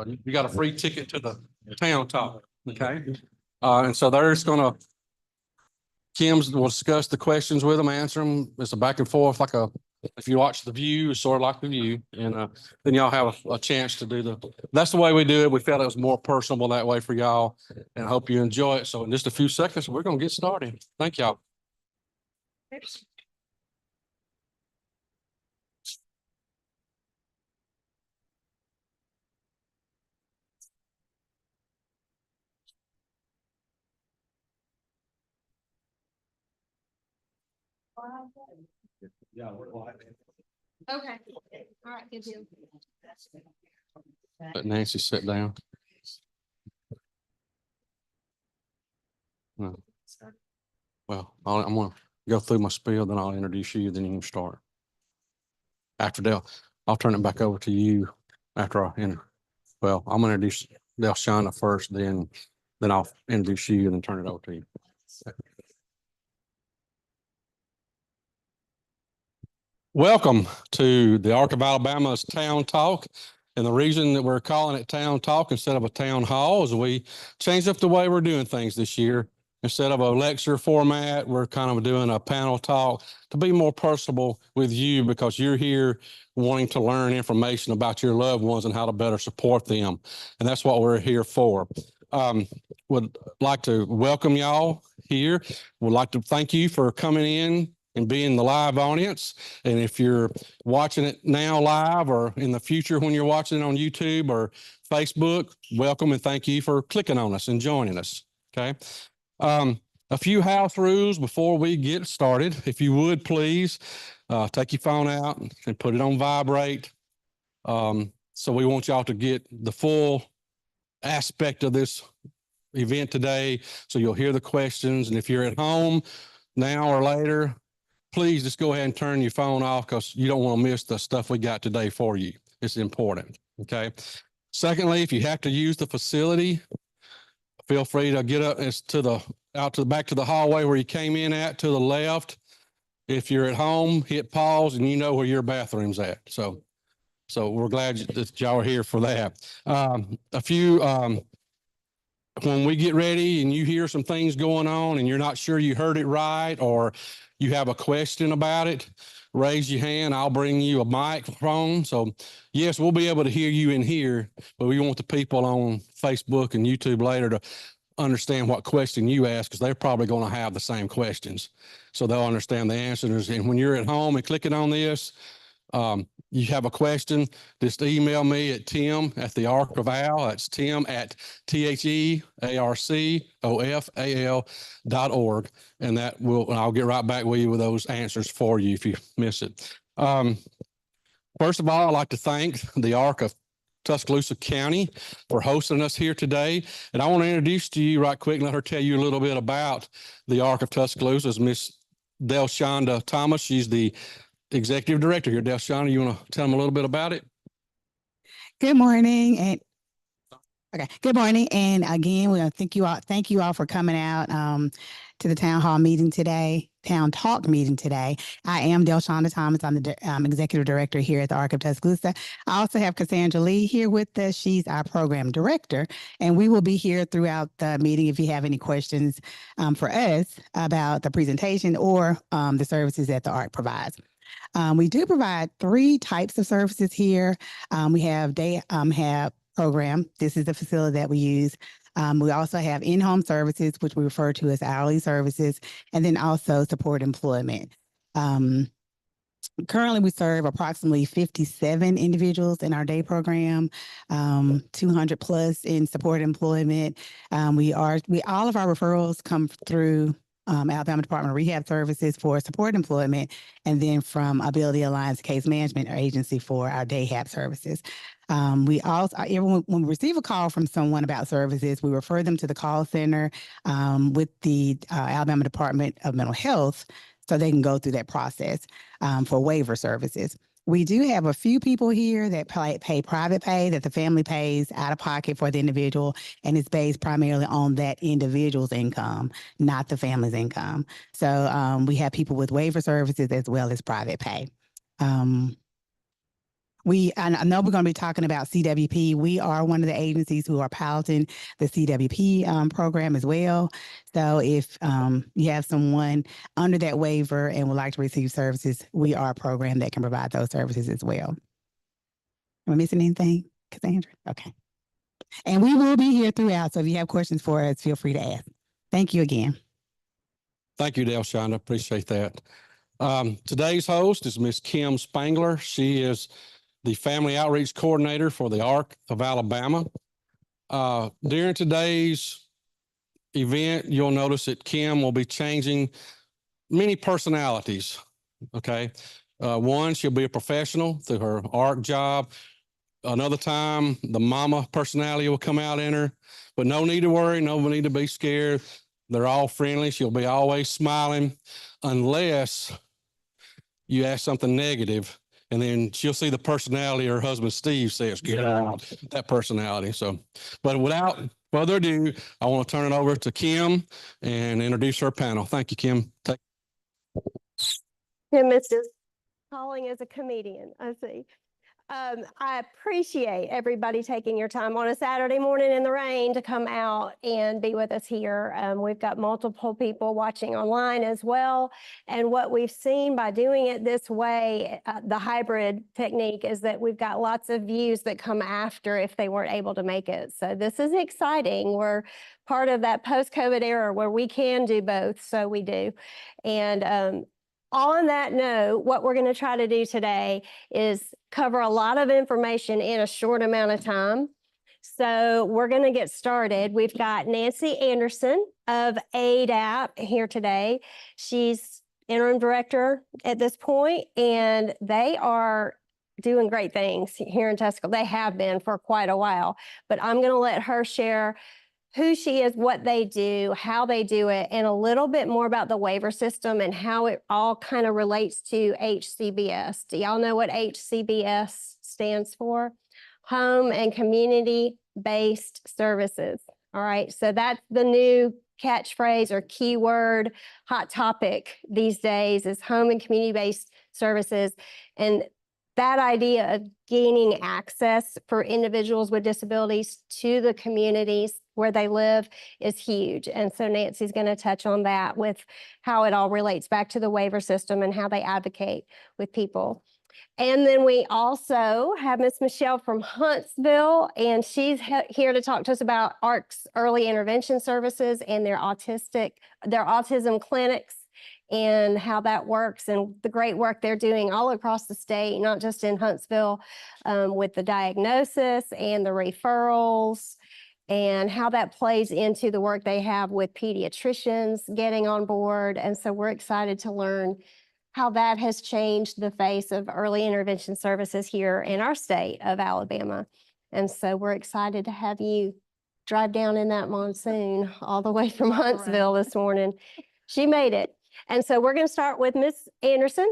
You got a free ticket to the town talk, okay? And so there's gonna, Kim's will discuss the questions with them, answer them. It's a back and forth like if you watch The View, it's sort of like The View. And then y'all have a chance to do that's the way we do it. We felt it was more personable that way for y'all, and I hope you enjoy it. So in just a few seconds, we're gonna get started. Thank y'all. Yeah, we're live. Okay. All right. Good deal. Let Nancy sit down. No. Well, I'm gonna go through my spiel, then I'll introduce you, then you can start. After Dale, I'll turn it back over to you after I'm gonna introduce Delshana first, then I'll introduce you and then turn it over to you. Welcome to the Ark of Alabama's Town Talk. And the reason that we're calling it Town Talk instead of a town hall is we changed up the way we're doing things this year. Instead of a lecture format, we're kind of doing a panel talk to be more personable with you, because you're here wanting to learn information about your loved ones and how to better support them. And that's what we're here for. Would like to welcome y'all here. Would like to thank you for coming in and being the live audience. And if you're watching it now live, or in the future when you're watching it on YouTube or Facebook, welcome and thank you for clicking on us and joining us. Okay. A few house rules before we get started. If you would please take your phone out and put it on vibrate. So we want y'all to get the full aspect of this event today, so you'll hear the questions. And if you're at home now or later, please just go ahead and turn your phone off, because you don't want to miss the stuff we got today for you. It's important. Okay. Secondly, if you have to use the facility, feel free to get up back to the hallway where you came in at, to the left. If you're at home, hit pause and you know where your bathroom's at. So we're glad that y'all are here for that. When we get ready and you hear some things going on and you're not sure you heard it right, or you have a question about it, raise your hand. I'll bring you a microphone. So yes, we'll be able to hear you in here, but we want the people on Facebook and YouTube later to understand what question you ask, because they're probably going to have the same questions. So they'll understand the answers. And when you're at home and clicking on this, you have a question, just email me at Tim@the Ark of Al. That's Tim@TheArkofal.org. And I'll get right back with you with those answers for you if you miss it. First of all, I'd like to thank the Ark of Tuscaloosa County for hosting us here today. And I want to introduce to you right quick and let her tell you a little bit about the Ark of Tuscaloosa. Is Miss Delshana Thomas. She's the Executive Director here. Delshana, you want to tell them a little bit about it? Good morning. Good morning. And again, we want to thank you all for coming out to the town hall meeting today, town talk meeting today. I am Delshana Thomas. I'm the Executive Director here at the Ark of Tuscaloosa. I also have Cassandra Lee here with us. She's our Program Director, and we will be here throughout the meeting if you have any questions for us about the presentation or the services that the Ark provides. We do provide 3 types of services here. We have have program. This is the facility that we use. We also have in-home services, which we refer to as hourly services, and then also support employment. Currently, we serve approximately 57 individuals in our day program, 200 plus in support employment. All of our referrals come through Alabama Department of Rehab Services for support employment, and then from Ability Alliance Case Management Agency for our day HAP services. When we receive a call from someone about services, we refer them to the call center with the Alabama Department of Mental Health, so they can go through that process for waiver services. We do have a few people here that pay private pay, that the family pays out of pocket for the individual, and it's based primarily on that individual's income, not the family's income. So we have people with waiver services as well as private pay. I know we're going to be talking about CWP. We are one of the agencies who are piloting the CWP program as well. So if you have someone under that waiver and would like to receive services, we are a program that can provide those services as well. Am I missing anything, Cassandra? Okay. And we will be here throughout. So if you have questions for us, feel free to ask. Thank you again. Thank you, Delshonda. Appreciate that. Today's host is Miss Kim Spangler. She is the Family Outreach Coordinator for the ARC of Alabama. During today's event, you'll notice that Kim will be changing many personalities. Okay. One, she'll be a professional through her ARC job. Another time, the mama personality will come out in her, but no need to worry. No need to be scared. They're all friendly. She'll be always smiling unless you ask something negative, and then she'll see the personality her husband Steve says, get out, that personality. So, but without further ado, I want to turn it over to Kim and introduce her panel. Thank you, Kim. Kim is just calling as a comedian. I see. I appreciate everybody taking your time on a Saturday morning in the rain to come out and be with us here. We've got multiple people watching online as well. And what we've seen by doing it this way, the hybrid technique, is that we've got lots of views that come after if they weren't able to make it. So this is exciting. We're part of that post-COVID era where we can do both. So we do. And on that note, what we're going to try to do today is cover a lot of information in a short amount of time. So we're going to get started. We've got Nancy Anderson of ADAP here today. She's interim director at this point, and they are doing great things here in Tuscaloosa. They have been for quite a while, but I'm going to let her share who she is, what they do, how they do it, and a little bit more about the waiver system and how it all kind of relates to HCBS. Do y'all know what HCBS stands for? Home and Community-Based Services. All right, so that's the new catchphrase or keyword, hot topic these days is home and community-based services. And that idea of gaining access for individuals with disabilities to the communities where they live is huge. And so Nancy's going to touch on that with how it all relates back to the waiver system and how they advocate with people. And then we also have Miss Michelle from Huntsville, and she's here to talk to us about ARC's early intervention services and their autism clinics and how that works and the great work they're doing all across the state, not just in Huntsville, with the diagnosis and the referrals and how that plays into the work they have with pediatricians getting on board. And so we're excited to learn how that has changed the face of early intervention services here in our state of Alabama. And so we're excited to have you drive down in that monsoon all the way from Huntsville this morning. She made it. And so we're going to start with Miss Anderson,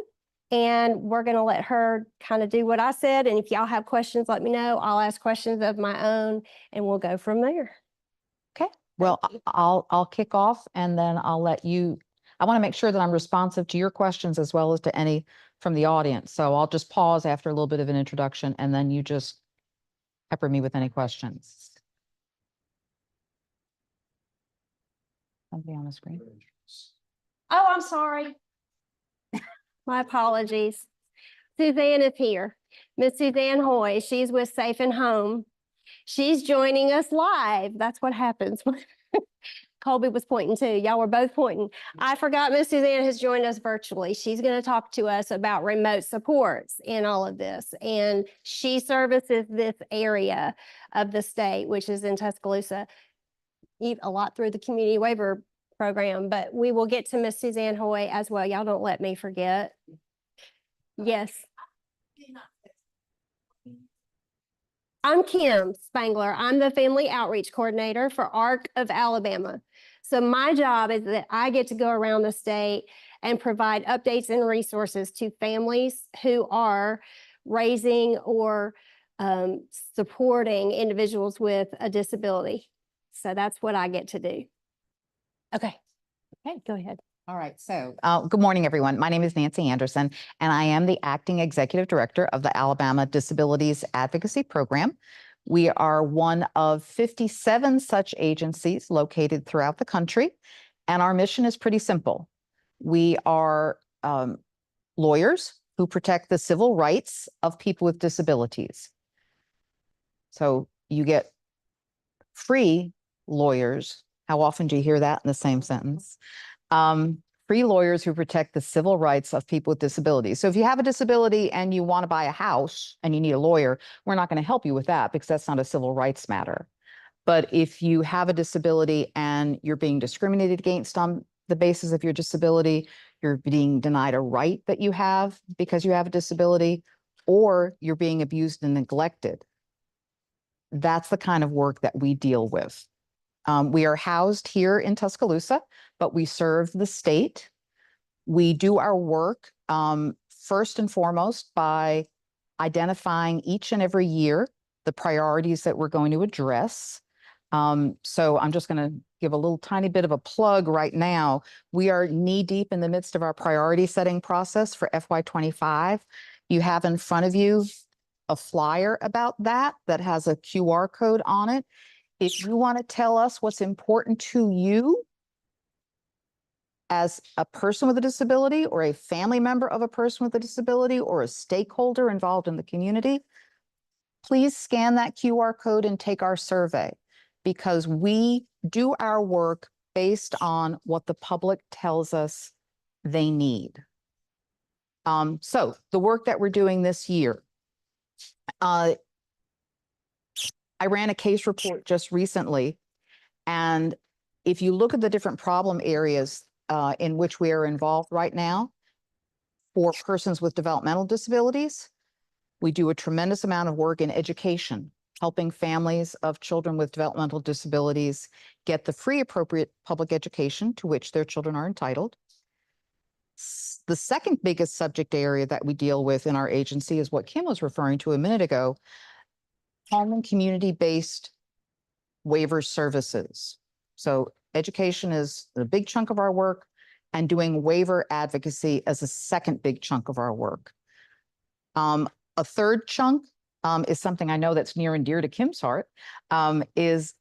and we're going to let her kind of do what I said. And if y'all have questions, let me know. I'll ask questions of my own, and we'll go from there. Okay. Well, I'll kick off, and then I'll let you. I want to make sure that I'm responsive to your questions as well as to any from the audience. So I'll just pause after a little bit of an introduction, and then you just pepper me with any questions. Somebody on the screen. Oh, I'm sorry. My apologies. Suzanne is here. Miss Suzanne Hoy, she's with Safe and Home. She's joining us live. That's what happens. Colby was pointing too. Y'all were both pointing. I forgot Miss Suzanne has joined us virtually. She's going to talk to us about remote supports in all of this. And she services this area of the state, which is in Tuscaloosa, a lot through the community waiver program, but we will get to Miss Suzanne Hoy as well. Y'all don't let me forget. Yes. I'm Kim Spangler. I'm the Family Outreach Coordinator for ARC of Alabama. So my job is that I get to go around the state and provide updates and resources to families who are raising or supporting individuals with a disability. So that's what I get to do. Okay. Okay, go ahead. All right, so good morning, everyone. My name is Nancy Anderson, and I am the Acting Executive Director of the Alabama Disabilities Advocacy Program. We are one of 57 such agencies located throughout the country, and our mission is pretty simple. We are lawyers who protect the civil rights of people with disabilities. So you get free lawyers. How often do you hear that in the same sentence? Free lawyers who protect the civil rights of people with disabilities. So if you have a disability and you want to buy a house and you need a lawyer, we're not going to help you with that because that's not a civil rights matter. But if you have a disability and you're being discriminated against on the basis of your disability, you're being denied a right that you have because you have a disability, or you're being abused and neglected, that's the kind of work that we deal with. We are housed here in Tuscaloosa, but we serve the state. We do our work first and foremost by identifying each and every year the priorities that we're going to address. So I'm just going to give a little tiny bit of a plug right now. We are knee deep in the midst of our priority setting process for FY25. You have in front of you a flyer about that has a QR code on it. If you want to tell us what's important to you as a person with a disability or a family member of a person with a disability or a stakeholder involved in the community, please scan that QR code and take our survey, because we do our work based on what the public tells us they need. So the work that we're doing this year, I ran a case report just recently, and if you look at the different problem areas in which we are involved right now, for persons with developmental disabilities, we do a tremendous amount of work in education, helping families of children with developmental disabilities get the free appropriate public education to which their children are entitled. The second biggest subject area that we deal with in our agency is what Kim was referring to a minute ago, home and community-based waiver services. So education is a big chunk of our work, and doing waiver advocacy as a second big chunk of our work. A third chunk is something I know that's near and dear to Kim's heart, is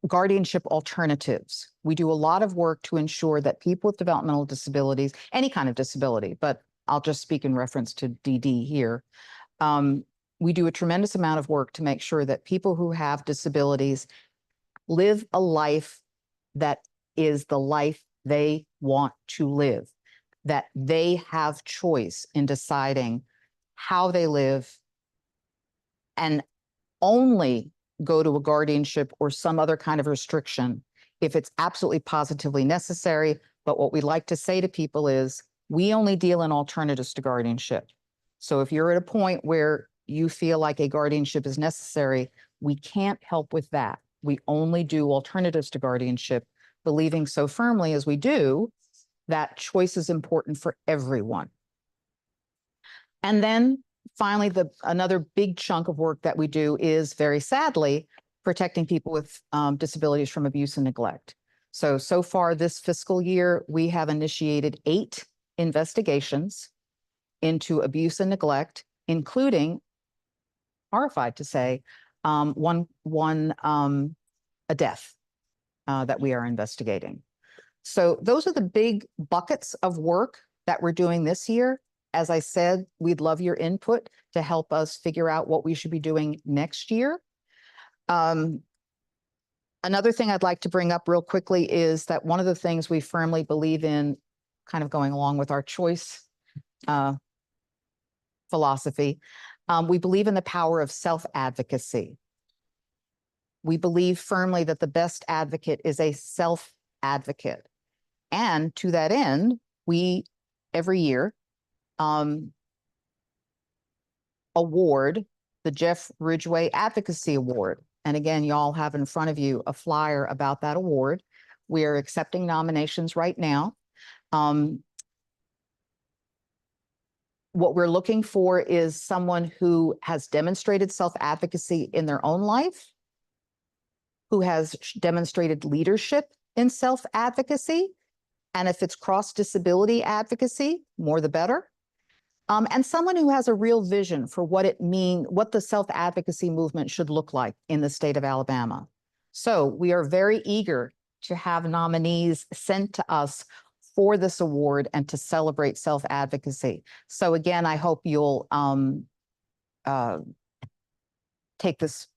guardianship alternatives. We do a lot of work to ensure that people with developmental disabilities, any kind of disability, but I'll just speak in reference to DD here. We do a tremendous amount of work to make sure that people who have disabilities live a life that is the life they want to live, that they have choice in deciding how they live, and only go to a guardianship or some other kind of restriction if it's absolutely positively necessary. But what we like to say to people is, we only deal in alternatives to guardianship. So if you're at a point where you feel like a guardianship is necessary, we can't help with that. We only do alternatives to guardianship, believing so firmly as we do that choice is important for everyone. And then finally, another big chunk of work that we do is, very sadly, protecting people with disabilities from abuse and neglect. So far this fiscal year, we have initiated 8 investigations into abuse and neglect, including, horrified to say, a death that we are investigating. So those are the big buckets of work that we're doing this year. As I said, we'd love your input to help us figure out what we should be doing next year. Another thing I'd like to bring up real quickly is that one of the things we firmly believe in, kind of going along with our choice philosophy, we believe in the power of self-advocacy. We believe firmly that the best advocate is a self-advocate. And to that end, we, every year, award the Jeff Ridgway Advocacy Award. And again, y'all have in front of you a flyer about that award. We are accepting nominations right now. What we're looking for is someone who has demonstrated self-advocacy in their own life, who has demonstrated leadership in self-advocacy, And if it's cross-disability advocacy, more the better. And someone who has a real vision for what the self-advocacy movement should look like in the state of Alabama. So we are very eager to have nominees sent to us for this award and to celebrate self-advocacy. So again, I hope you'll take this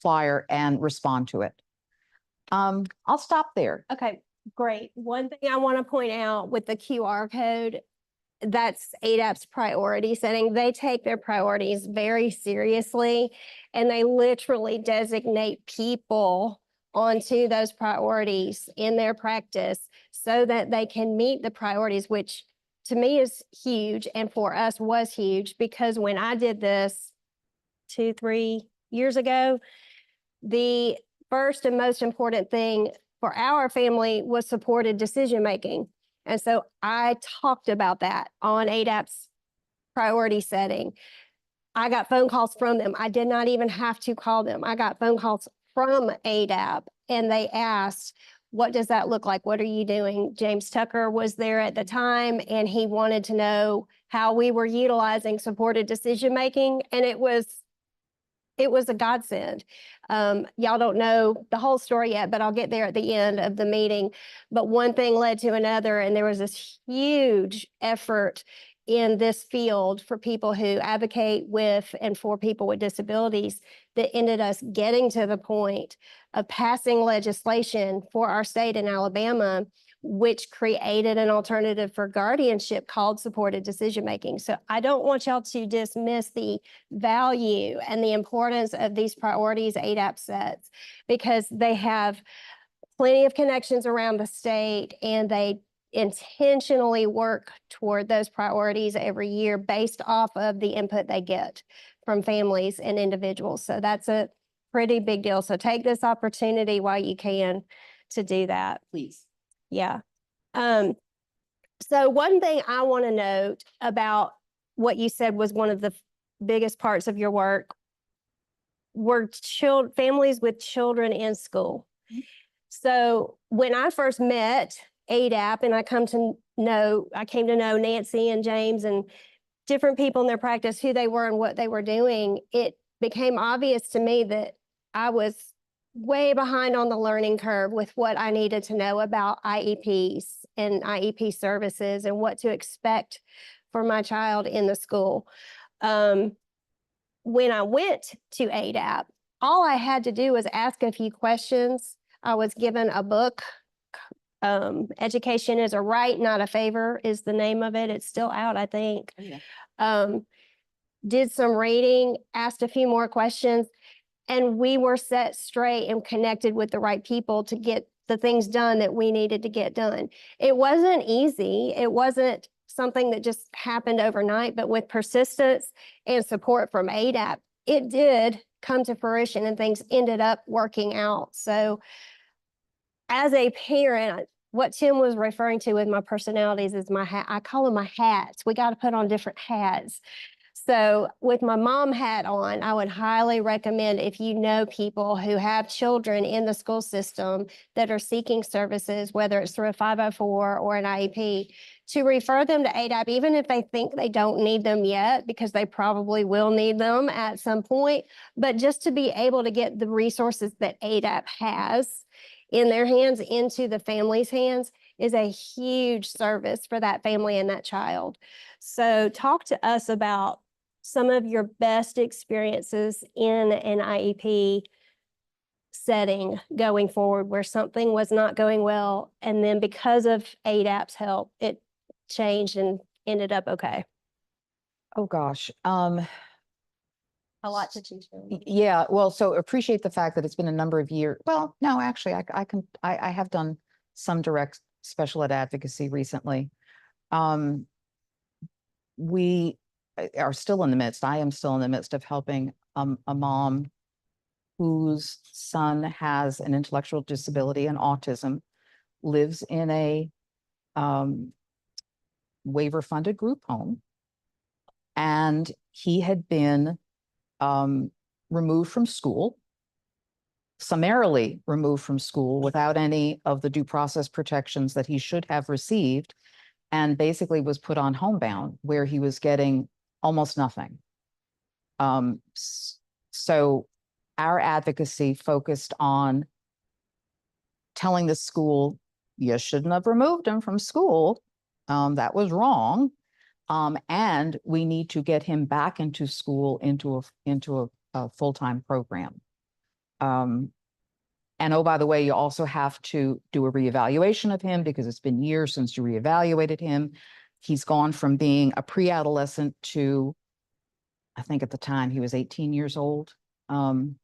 flyer and respond to it. I'll stop there. Okay, great. One thing I want to point out with the QR code, that's ADAP's priority setting. They take their priorities very seriously, and they literally designate people onto those priorities in their practice so that they can meet the priorities, which to me is huge, and for us was huge, because when I did this 2-3 years ago, the first and most important thing for our family was supported decision-making. And so I talked about that on ADAP's priority setting. I got phone calls from them. I did not even have to call them. I got phone calls from ADAP, and they asked, what does that look like? What are you doing? James Tucker was there at the time, and he wanted to know how we were utilizing supported decision-making, and it was a godsend. Y'all don't know the whole story yet, but I'll get there at the end of the meeting. But one thing led to another, and there was this huge effort in this field for people who advocate with and for people with disabilities that ended us getting to the point of passing legislation for our state in Alabama, which created an alternative for guardianship called supported decision-making. So I don't want y'all to dismiss the value and the importance of these priorities ADAP sets, because they have plenty of connections around the state, and they intentionally work toward those priorities every year based off of the input they get from families and individuals. So that's a pretty big deal. So take this opportunity while you can to do that. Please. Yeah. So one thing I want to note about what you said was one of the biggest parts of your work were families with children in school. Mm-hmm. So when I first met ADAP and I came to know Nancy and James and different people in their practice, who they were and what they were doing, it became obvious to me that I was way behind on the learning curve with what I needed to know about IEPs and IEP services and what to expect for my child in the school. When I went to ADAP, all I had to do was ask a few questions. I was given a book. Education is a Right, Not a Favor is the name of it. It's still out, I think. Yeah. Did some reading, asked a few more questions, and we were set straight and connected with the right people to get the things done that we needed to get done. It wasn't easy. It wasn't something that just happened overnight, but with persistence and support from ADAP, it did come to fruition and things ended up working out. So as a parent, what Tim was referring to with my personalities is my hat. I call them my hats. We got to put on different hats. So with my mom hat on, I would highly recommend, if you know people who have children in the school system that are seeking services, whether it's through a 504 or an IEP, to refer them to ADAP, even if they think they don't need them yet, because they probably will need them at some point, but just to be able to get the resources that ADAP has in their hands into the family's hands is a huge service for that family and that child. So talk to us about some of your best experiences in an IEP setting going forward where something was not going well, and then because of ADAP's help, it changed and ended up okay. Oh, gosh. A lot to choose from. Yeah, well, so appreciate the fact that it's been a number of years. Well, no, actually, I have done some direct special ed advocacy recently. We are still in the midst, I am still in the midst of helping a mom whose son has an intellectual disability and autism, lives in a waiver-funded group home. And he had been removed from school summarily removed from school without any of the due process protections that he should have received, and basically was put on homebound, where he was getting almost nothing. So our advocacy focused on telling the school, you shouldn't have removed him from school. That was wrong. And we need to get him back into school, into a full-time program. And oh, by the way, you also have to do a reevaluation of him, because it's been years since you reevaluated him. He's gone from being a pre-adolescent to, I think at the time he was 18 years old. And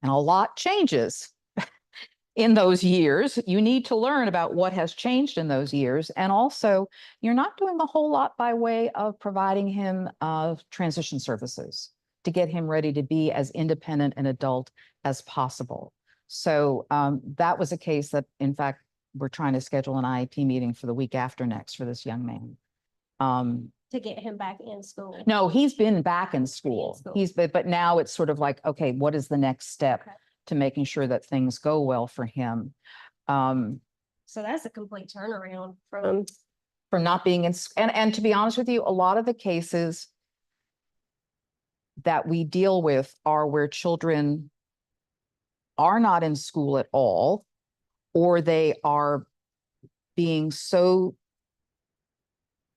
a lot changes in those years. You need to learn about what has changed in those years. And also, you're not doing a whole lot by way of providing him transition services to get him ready to be as independent an adult as possible. So that was a case that, in fact, we're trying to schedule an IEP meeting for the week after next for this young man. To get him back in school. No, he's been back in school. But now it's sort of like, okay, what is the next step to making sure that things go well for him? So that's a complete turnaround from not being in, and to be honest with you, a lot of the cases that we deal with are where children are not in school at all, or they are being so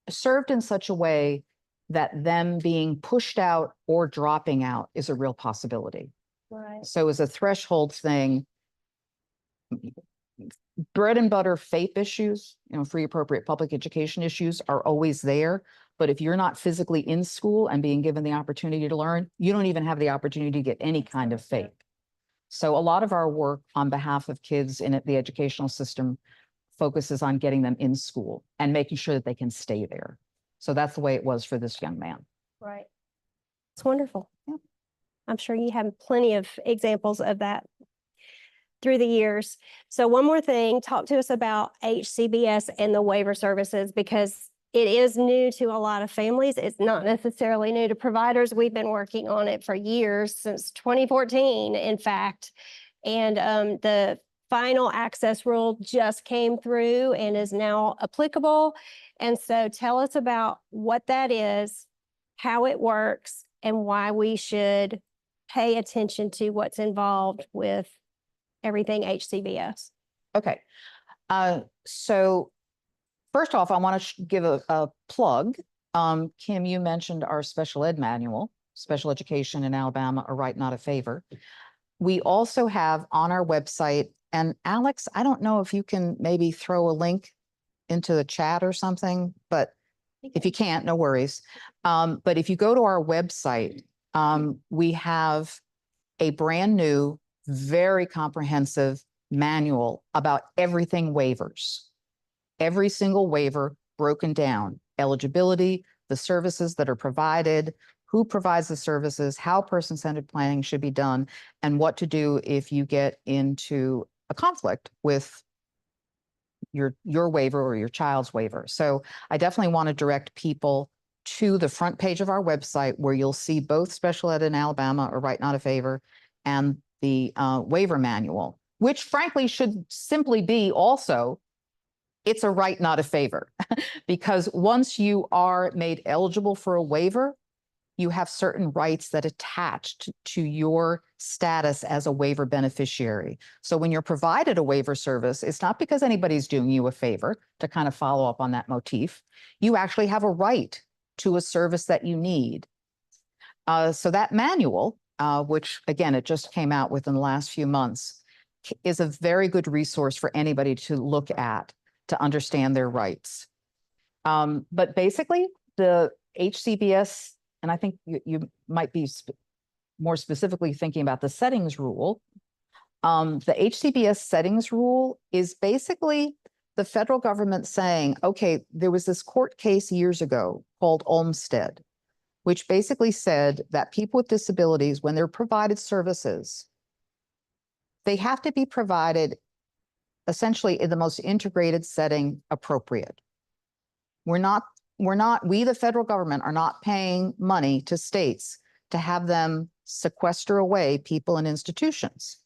served in such a way that them being pushed out or dropping out is a real possibility. right. So as a threshold thing, bread and butter FAPE issues, free appropriate public education issues, are always there. But if you're not physically in school and being given the opportunity to learn, you don't even have the opportunity to get any kind of FAPE. So a lot of our work on behalf of kids in the educational system focuses on getting them in school and making sure that they can stay there. So that's the way it was for this young man. Right. It's wonderful. Yeah. I'm sure you have plenty of examples of that through the years. So one more thing, talk to us about HCBS and the waiver services, because it is new to a lot of families. It's not necessarily new to providers. We've been working on it for years, since 2014, in fact. And the final access rule just came through and is now applicable. And so tell us about what that is, how it works, and why we should pay attention to what's involved with everything HCBS. Okay. So first off, I want to give a plug. Kim, you mentioned our special ed manual, Special Education in Alabama, a right, not a favor. We also have on our website, and Alex, I don't know if you can maybe throw a link into the chat or something, but if you can't, no worries. But if you go to our website, we have a brand new, very comprehensive manual about everything waivers. Every single waiver broken down, eligibility, the services that are provided, who provides the services, how person-centered planning should be done, and what to do if you get into a conflict with your waiver or your child's waiver. So I definitely want to direct people to the front page of our website, where you'll see both Special Ed in Alabama, a right, not a favor, and the waiver manual, which frankly should simply be also, it's a right, not a favor. Because once you are made eligible for a waiver, you have certain rights that attach to your status as a waiver beneficiary. So when you're provided a waiver service, it's not because anybody's doing you a favor, to kind of follow up on that motif. You actually have a right to a service that you need. So that manual, which again, it just came out within the last few months, is a very good resource for anybody to look at to understand their rights. But basically, the HCBS, and I think you might be more specifically thinking about the settings rule. The HCBS settings rule is basically the federal government saying, okay, there was this court case years ago called Olmstead, which basically said that people with disabilities, when they're provided services, they have to be provided essentially in the most integrated setting appropriate. We, the federal government, are not paying money to states to have them sequester away people in institutions.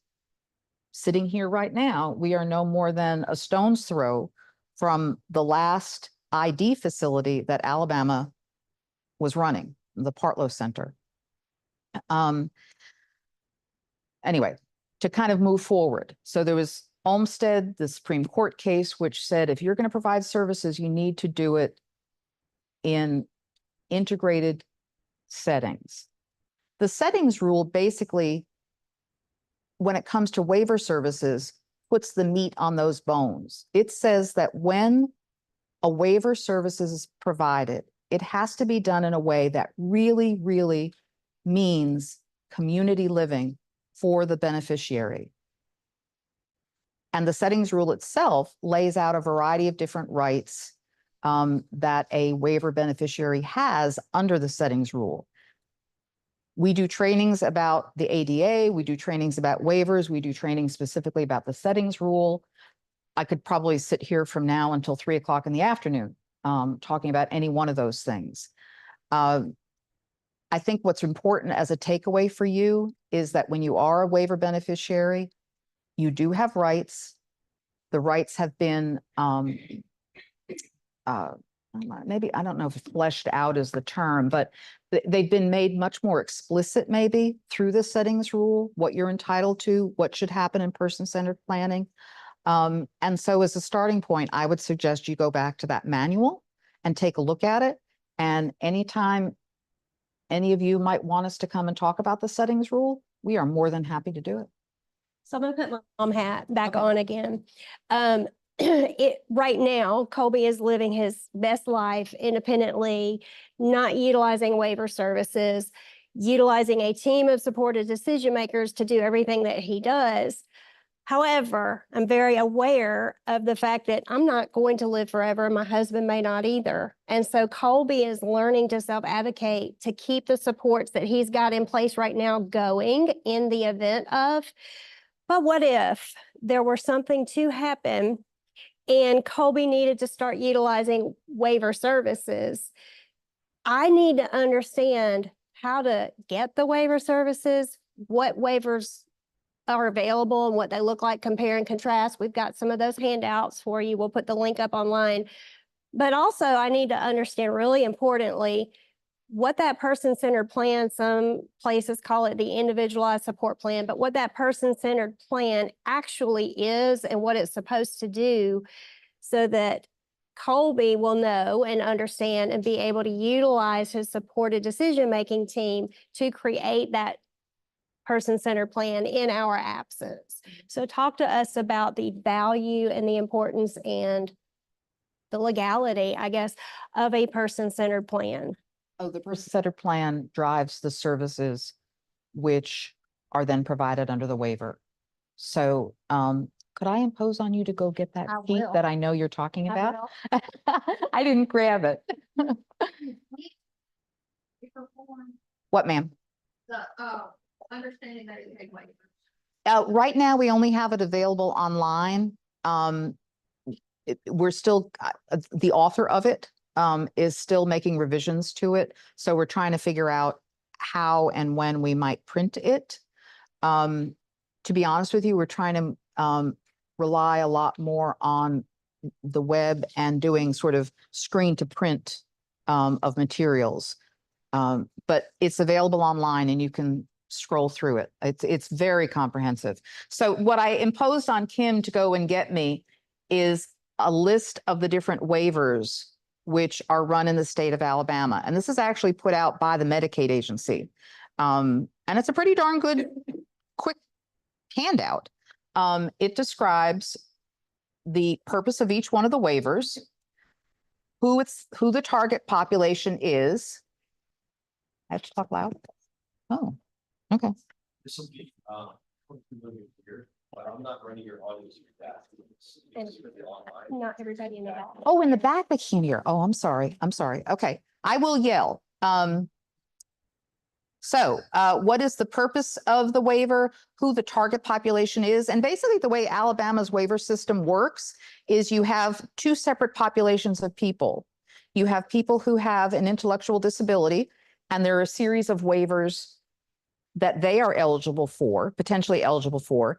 sitting here right now, we are no more than a stone's throw from the last ID facility that Alabama was running, the Partlow Center. Anyway, to kind of move forward. So there was Olmsted, the Supreme Court case, which said if you're going to provide services, you need to do it in integrated settings. The settings rule basically, when it comes to waiver services, puts the meat on those bones. It says that when a waiver service is provided, it has to be done in a way that really, really means community living for the beneficiary. And the settings rule itself lays out a variety of different rights that a waiver beneficiary has under the settings rule. We do trainings about the ADA, we do trainings about waivers, we do training specifically about the settings rule. I could probably sit here from now until 3 o'clock in the afternoon talking about any one of those things. I think what's important as a takeaway for you is that when you are a waiver beneficiary, you do have rights. The rights have been maybe, I don't know if fleshed out is the term, but they've been made much more explicit maybe through the settings rule, what you're entitled to, what should happen in person-centered planning. And so as a starting point, I would suggest you go back to that manual and take a look at it. And anytime any of you might want us to come and talk about the settings rule, we are more than happy to do it. So I'm gonna put my mom hat back on again. Right now, Colby is living his best life independently, not utilizing waiver services, utilizing a team of supported decision makers to do everything that he does. However, I'm very aware of the fact that I'm not going to live forever. My husband may not either. And so Colby is learning to self-advocate to keep the supports that he's got in place right now going in the event of. But what if there were something to happen and Colby needed to start utilizing waiver services? I need to understand how to get the waiver services, what waivers are available and what they look like, compare and contrast. We've got some of those handouts for you. We'll put the link up online. But also I need to understand, really importantly, what that person-centered plan, some places call it the individualized support plan, but what that person-centered plan actually is and what it's supposed to do, so that Colby will know and understand and be able to utilize his supported decision-making team to create that person-centered plan in our absence. So talk to us about the value and the importance and the legality, I guess, of a person-centered plan. Oh, the person-centered plan drives the services which are then provided under the waiver. So could I impose on you to go get that sheet that I know you're talking about? I didn't grab it. What, ma'am? Understanding that you take waivers. Right now, we only have it available online. We're still, the author of it is still making revisions to it. So we're trying to figure out how and when we might print it. To be honest with you, we're trying to rely a lot more on the web and doing sort of screen to print of materials. But it's available online and you can scroll through it. It's very comprehensive. So what I imposed on Kim to go and get me is a list of the different waivers which are run in the state of Alabama. And this is actually put out by the Medicaid agency. And it's a pretty darn good, quick handout. It describes the purpose of each one of the waivers, who the target population is. I have to talk loud? Oh, okay. This will be, here, but I'm not running your audience with that. And not everybody in the back. Oh, in the back they can't hear. Oh, I'm sorry. I'm sorry. Okay, I will yell. So what is the purpose of the waiver, who the target population is? And basically the way Alabama's waiver system works is you have two separate populations of people. You have people who have an intellectual disability, and there are a series of waivers that they are eligible for, potentially eligible for.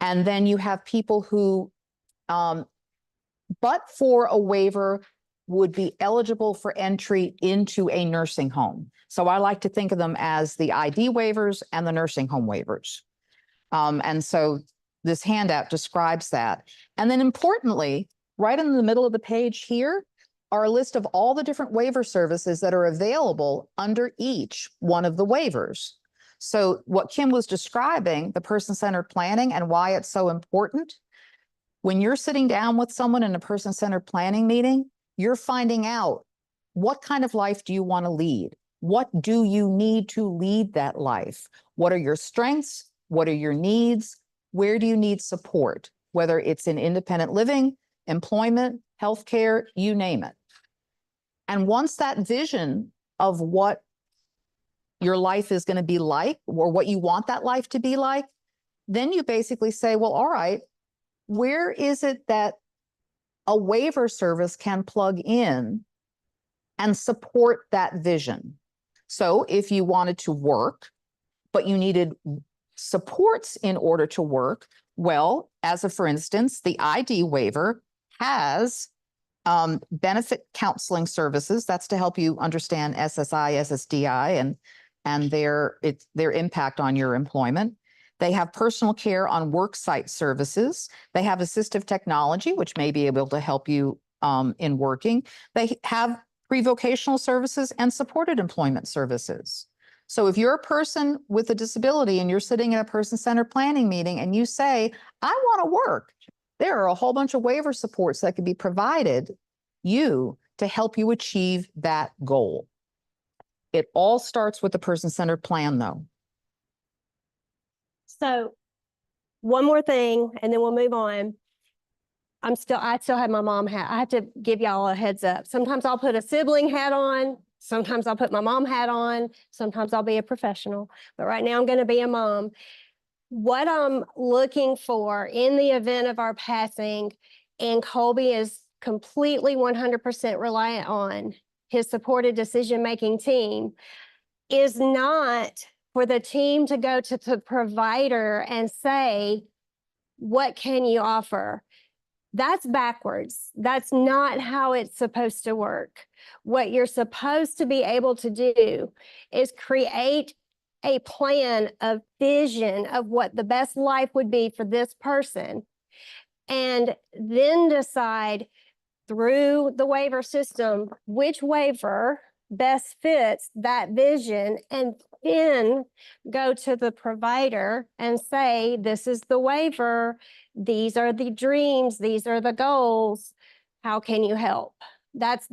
And then you have people who, but for a waiver, would be eligible for entry into a nursing home. So I like to think of them as the ID waivers and the nursing home waivers. And so this handout describes that. And then importantly, right in the middle of the page here are a list of all the different waiver services that are available under each one of the waivers. So what Kim was describing, the person-centered planning and why it's so important, when you're sitting down with someone in a person-centered planning meeting, you're finding out what kind of life do you want to lead? What do you need to lead that life? What are your strengths? What are your needs? Where do you need support? Whether it's in independent living, employment, healthcare, you name it. And once that vision of what your life is going to be like, or what you want that life to be like, then you basically say, well, all right, where is it that a waiver service can plug in and support that vision? So if you wanted to work, but you needed supports in order to work, well, as a for instance, the ID waiver has benefit counseling services. That's to help you understand SSI, SSDI, and their impact on your employment. They have personal care on work site services. They have assistive technology, which may be able to help you in working. They have pre-vocational services and supported employment services. So if you're a person with a disability and you're sitting in a person-centered planning meeting and you say, I want to work, there are a whole bunch of waiver supports that could be provided you to help you achieve that goal. It all starts with the person-centered plan, though. So one more thing, and then we'll move on. I still have my mom hat. I have to give y'all a heads up. Sometimes I'll put a sibling hat on. Sometimes I'll put my mom hat on. Sometimes I'll be a professional. But right now I'm going to be a mom. What I'm looking for in the event of our passing, and Colby is completely 100% reliant on his supported decision-making team, is not for the team to go to the provider and say, what can you offer? That's backwards. That's not how it's supposed to work. What you're supposed to be able to do is create a plan, a vision of what the best life would be for this person, and then decide through the waiver system which waiver best fits that vision, and then go to the provider and say, this is the waiver, these are the dreams, these are the goals, how can you help? That's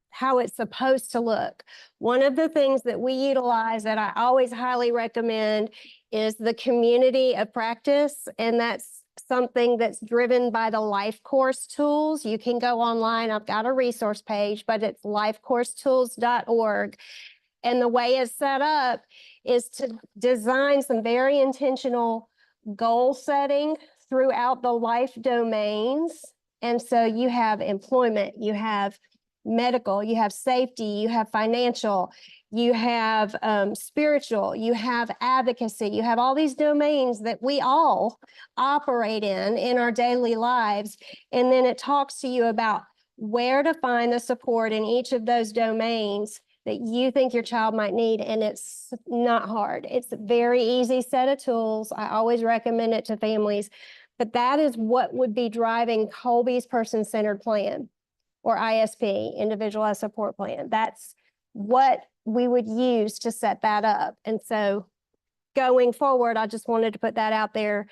how it's supposed to look. One of the things that we utilize that I always highly recommend is the community of practice, and that's something that's driven by the Life Course tools. You can go online. I've got a resource page, but it's lifecoursetools.org. And the way it's set up is to design some very intentional goal setting throughout the life domains. And so you have employment, you have medical, you have safety, you have financial, you have spiritual, you have advocacy, you have all these domains that we all operate in our daily lives. And then it talks to you about where to find the support in each of those domains that you think your child might need. And it's not hard. It's a very easy set of tools. I always recommend it to families, but that is what would be driving Colby's person-centered plan, or ISP, individualized support plan. That's what we would use to set that up. And so going forward, I just wanted to put that out there,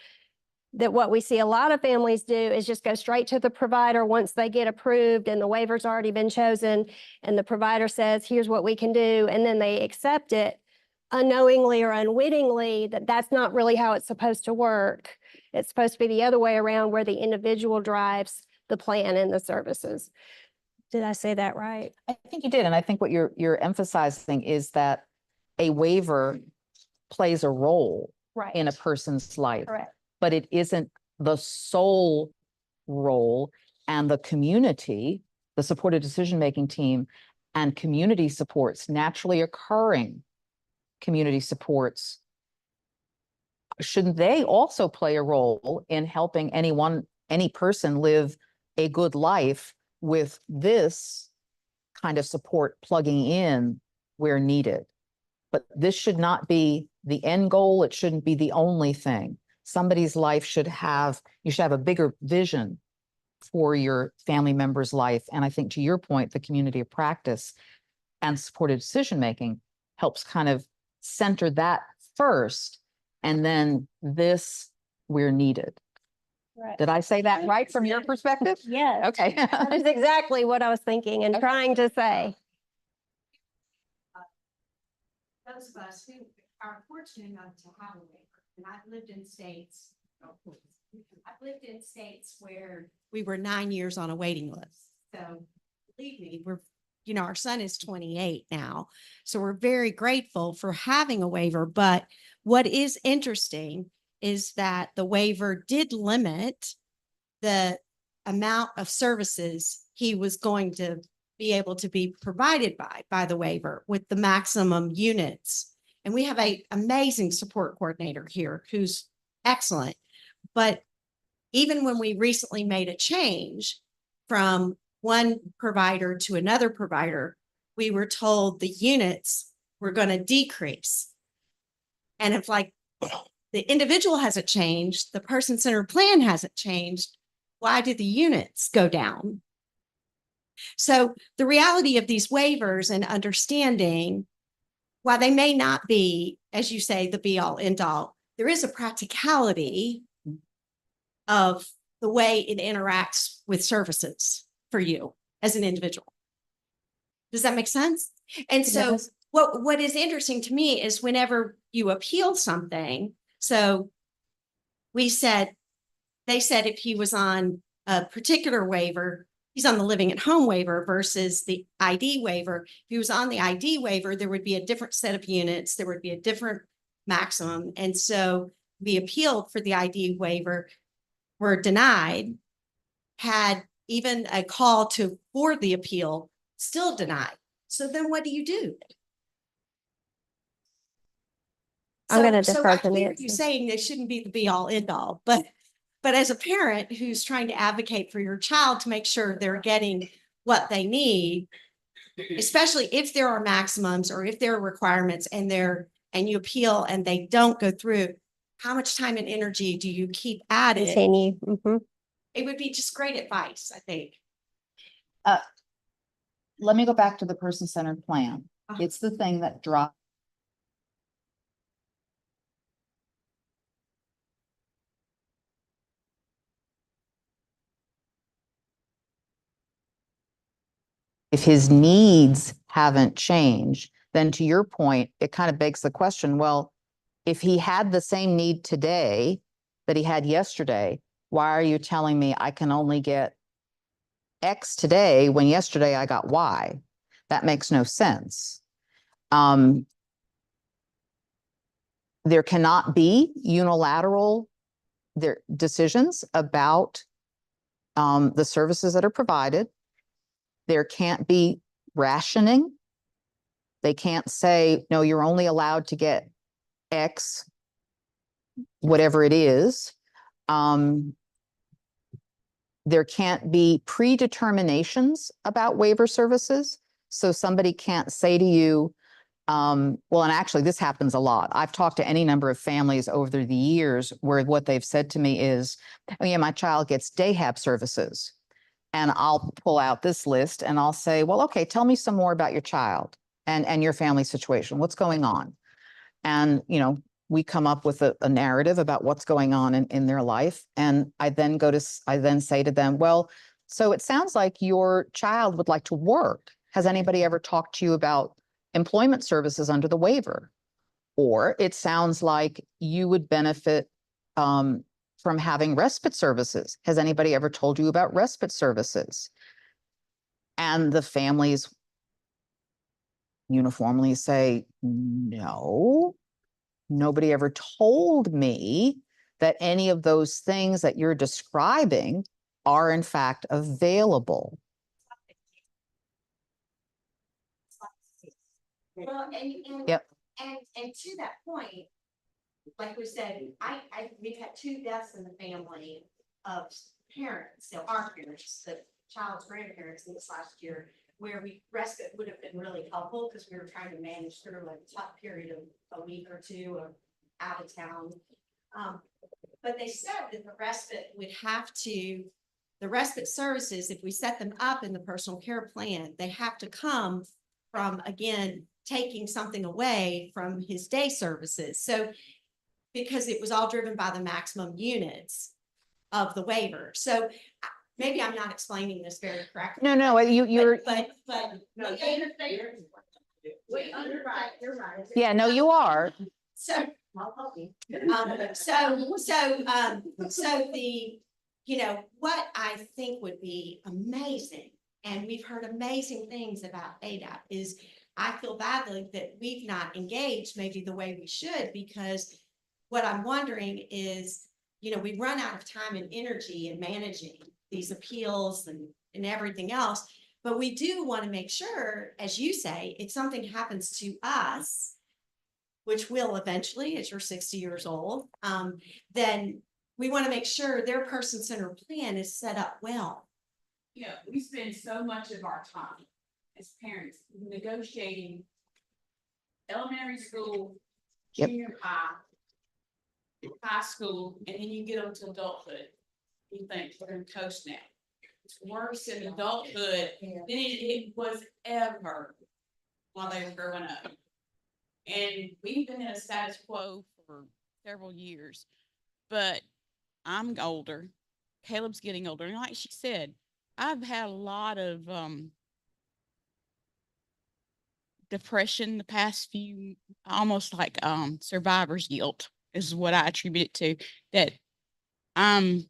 that what we see a lot of families do is just go straight to the provider once they get approved and the waiver's already been chosen, and the provider says, here's what we can do, and then they accept it unknowingly or unwittingly. That's not really how it's supposed to work. It's supposed to be the other way around, where the individual drives the plan and the services. Did I say that right? I think you did. And I think what you're emphasizing is that a waiver plays a role Right. in a person's life. Correct. But it isn't the sole role, and the community, the supported decision-making team, and community supports, naturally occurring community supports, shouldn't they also play a role in helping any person live a good life with this kind of support plugging in where needed? But this should not be the end goal. It shouldn't be the only thing. Somebody's life you should have a bigger vision for your family member's life. And I think, to your point, the community of practice and supported decision-making helps kind of center that first, and then this where needed. Right. Did I say that right from your perspective? Yes. Okay. That is exactly what I was thinking and trying to say. Those of us who are fortunate enough to have a waiver, and I've lived in states where we were 9 years on a waiting list. So believe me, our son is 28 now. So we're very grateful for having a waiver. But what is interesting is that the waiver did limit the amount of services he was going to be able to be provided by the waiver, with the maximum units. And we have an amazing support coordinator here who's excellent. But even when we recently made a change from one provider to another provider, we were told the units were going to decrease. And if the individual hasn't changed, the person-centered plan hasn't changed, why did the units go down? So the reality of these waivers and understanding, while they may not be, as you say, the be all end all, there is a practicality of the way it interacts with services for you as an individual. Does that make sense? And so Yes. what is interesting to me is whenever you appeal something, so they said if he was on a particular waiver, he's on the living at home waiver versus the ID waiver. If he was on the ID waiver, there would be a different set of units. There would be a different maximum. And so the appeal for the ID waiver were denied, had even a call for the appeal, still denied. So then what do you do? I'm going to So defer I to hear Nancy. you saying they shouldn't be the be all end all, but as a parent who's trying to advocate for your child to make sure they're getting what they need, especially if there are maximums or if there are requirements and you appeal and they don't go through, how much time and energy do you keep at it? Continue. Mhm. It would be just great advice, I think. Let me go back to the person-centered plan. Uh-huh. It's the thing that drives. If his needs haven't changed, then to your point, it kind of begs the question, well, if he had the same need today that he had yesterday, why are you telling me I can only get X today when yesterday I got Y? That makes no sense. There cannot be unilateral decisions about the services that are provided. There can't be rationing. They can't say, no, you're only allowed to get X, whatever it is. There can't be predeterminations about waiver services. So somebody can't say to you, well, and actually this happens a lot. I've talked to any number of families over the years where what they've said to me is, oh yeah, my child gets day-hab services. And I'll pull out this list and I'll say, well, okay, tell me some more about your child and your family situation. What's going on? And, we come up with a narrative about what's going on in their life. And I then say to them, well, so it sounds like your child would like to work. Has anybody ever talked to you about employment services under the waiver? Or it sounds like you would benefit from having respite services. Has anybody ever told you about respite services? And the families uniformly say, no, nobody ever told me that any of those things that you're describing are in fact available. Well, Yep. and to that point, like we said, we've had 2 deaths in the family of parents, so our parents, the child's grandparents in this last year, where respite would have been really helpful because we were trying to manage through a tough period of a week or 2 of out of town. But they said that the respite services, if we set them up in the personal care plan, they have to come from, again, taking something away from his day services. So, because it was all driven by the maximum units of the waiver. So maybe I'm not explaining this very correctly. No, you're, But. No, you're right, you're right. yeah, no, you are. So. So the, what I think would be amazing, and we've heard amazing things about ADAP, is I feel badly that we've not engaged maybe the way we should, because what I'm wondering is, we run out of time and energy in managing these appeals and everything else, but we do want to make sure, as you say, if something happens to us, which will eventually, as you're 60 years old, then we want to make sure their person-centered plan is set up well. Yeah, we spend so much of our time as parents negotiating elementary school, Yep. junior high school, and then you get them to adulthood. You think we're gonna coast now. It's worse in adulthood than it was ever while they were growing up. And we've been in a status quo for several years, but I'm older. Caleb's getting older. And like she said, I've had a lot of depression the past few, almost like survivor's guilt is what I attribute it to. That when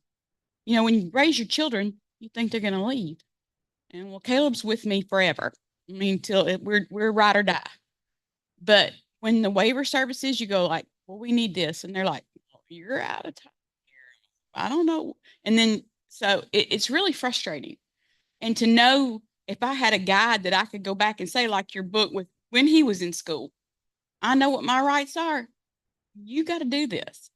you raise your children, you think they're gonna leave. And well, Caleb's with me forever. I mean, we're ride or die. But when the waiver services, you go like, well, we need this. And they're like, oh, you're out of time. I don't know. And then, so it's really frustrating. And to know if I had a guide that I could go back and say, like your book with when he was in school, I know what my rights are. You got to do this.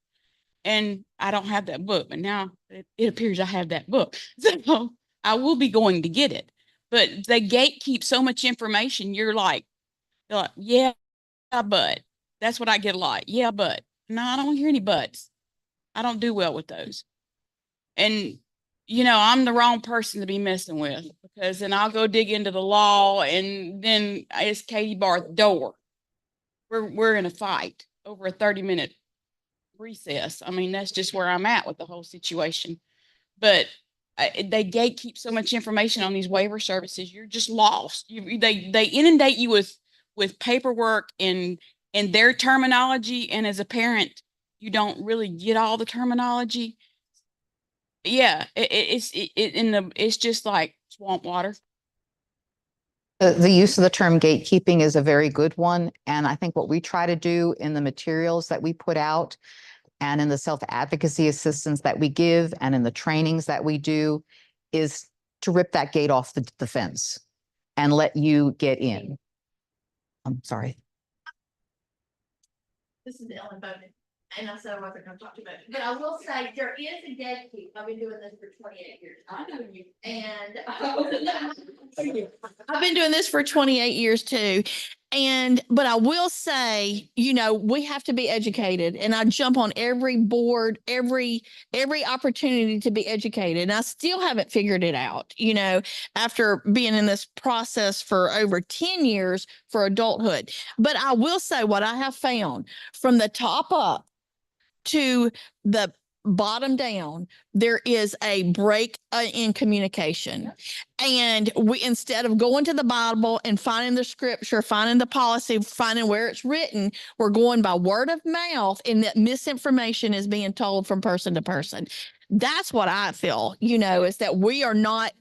And I don't have that book, but now it appears I have that book. So I will be going to get it. But they gatekeep so much information. They're like, yeah, but that's what I get a lot. Yeah, but no, I don't hear any buts. I don't do well with those. And, I'm the wrong person to be messing with, because then I'll go dig into the law and then it's Katie bar at the door. We're in a fight over a 30-minute recess. I mean, that's just where I'm at with the whole situation. But they gatekeep so much information on these waiver services. You're just lost. They inundate you with paperwork and their terminology. And as a parent, you don't really get all the terminology. Yeah, it's just like swamp water. The use of the term gatekeeping is a very good one. And I think what we try to do in the materials that we put out and in the self-advocacy assistance that we give and in the trainings that we do is to rip that gate off the fence and let you get in. I'm sorry. This is Ellen Bowman, and I said I wasn't gonna talk too much, but I will say there is a gatekeep. I've been doing this for 28 years. I know you. And I've been doing this for 28 years too. But I will say, we have to be educated, and I jump on every board, every opportunity to be educated. And I still haven't figured it out, after being in this process for over 10 years for adulthood. But I will say what I have found from the top up to the bottom down, there is a break in communication. And we, instead of going to the Bible and finding the scripture, finding the policy, finding where it's written, we're going by word of mouth, and that misinformation is being told from person to person. That's what I feel, is that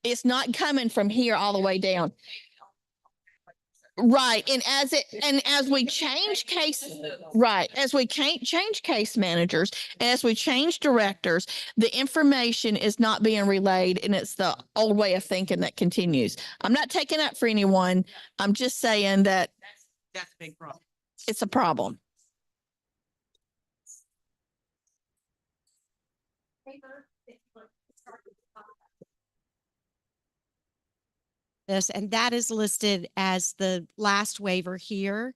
it's not coming from here all the way down. Right. And as we change as we change case managers, as we change directors, the information is not being relayed, and it's the old way of thinking that continues. I'm not taking up for anyone. I'm just saying that That's a big problem. it's a problem. This, and that is listed as the last waiver here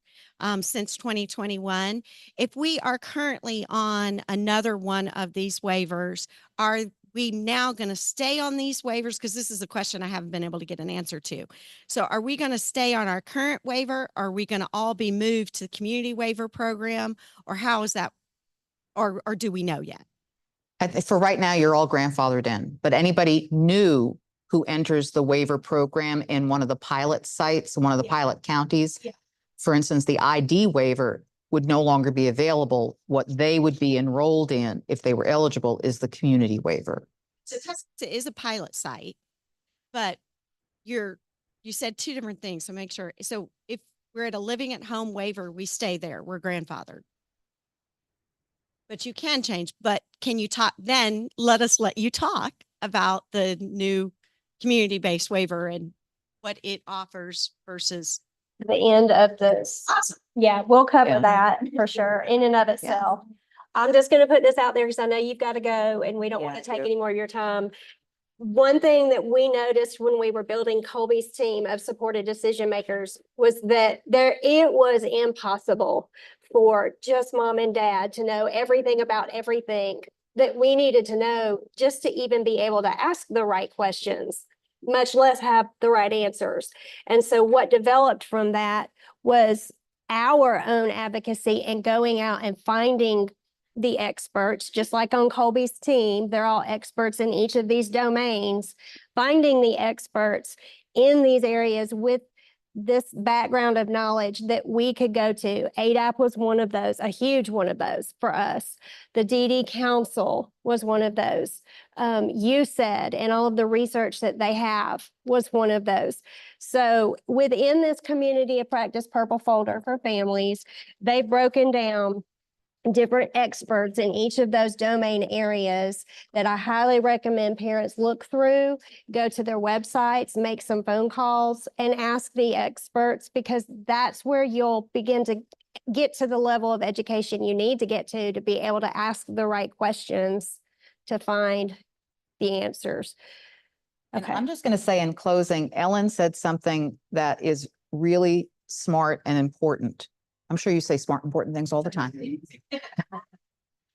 since 2021. If we are currently on another one of these waivers, are we now going to stay on these waivers? Because this is a question I haven't been able to get an answer to. So are we going to stay on our current waiver? Are we going to all be moved to the community waiver program? Or how is that? Or do we know yet? For right now, you're all grandfathered in, but anybody new who enters the waiver program in one of the pilot sites, one of the pilot counties, for instance, the ID waiver would no longer be available. What they would be enrolled in, if they were eligible, is the community waiver. So Tuscaloosa is a pilot site, but you said two different things. So make sure. So if we're at a living at home waiver, we stay there. We're grandfathered. But you can change. But can you talk? Then let you talk about the new community-based waiver and what it offers versus The end of this. awesome. Yeah, we'll cover Yeah. that for sure, in and of itself. I'm just gonna put this out there because I know you've got to go and we don't want to take any more of your time. One thing that we noticed when we were building Colby's team of supported decision makers was that it was impossible for just mom and dad to know everything about everything that we needed to know just to even be able to ask the right questions, much less have the right answers. And so what developed from that was our own advocacy and going out and finding the experts, just like on Colby's team, they're all experts in each of these domains, finding the experts in these areas with this background of knowledge that we could go to. ADAP was one of those, a huge one of those for us. The DD Council was one of those. You said, and all of the research that they have was one of those. So within this community of practice purple folder for families, they've broken down different experts in each of those domain areas that I highly recommend parents look through, go to their websites, make some phone calls and ask the experts, because that's where you'll begin to get to the level of education you need to get to be able to ask the right questions to find the answers. And Okay. I'm just going to say in closing, Ellen said something that is really smart and important. I'm sure you say smart, important things all the time.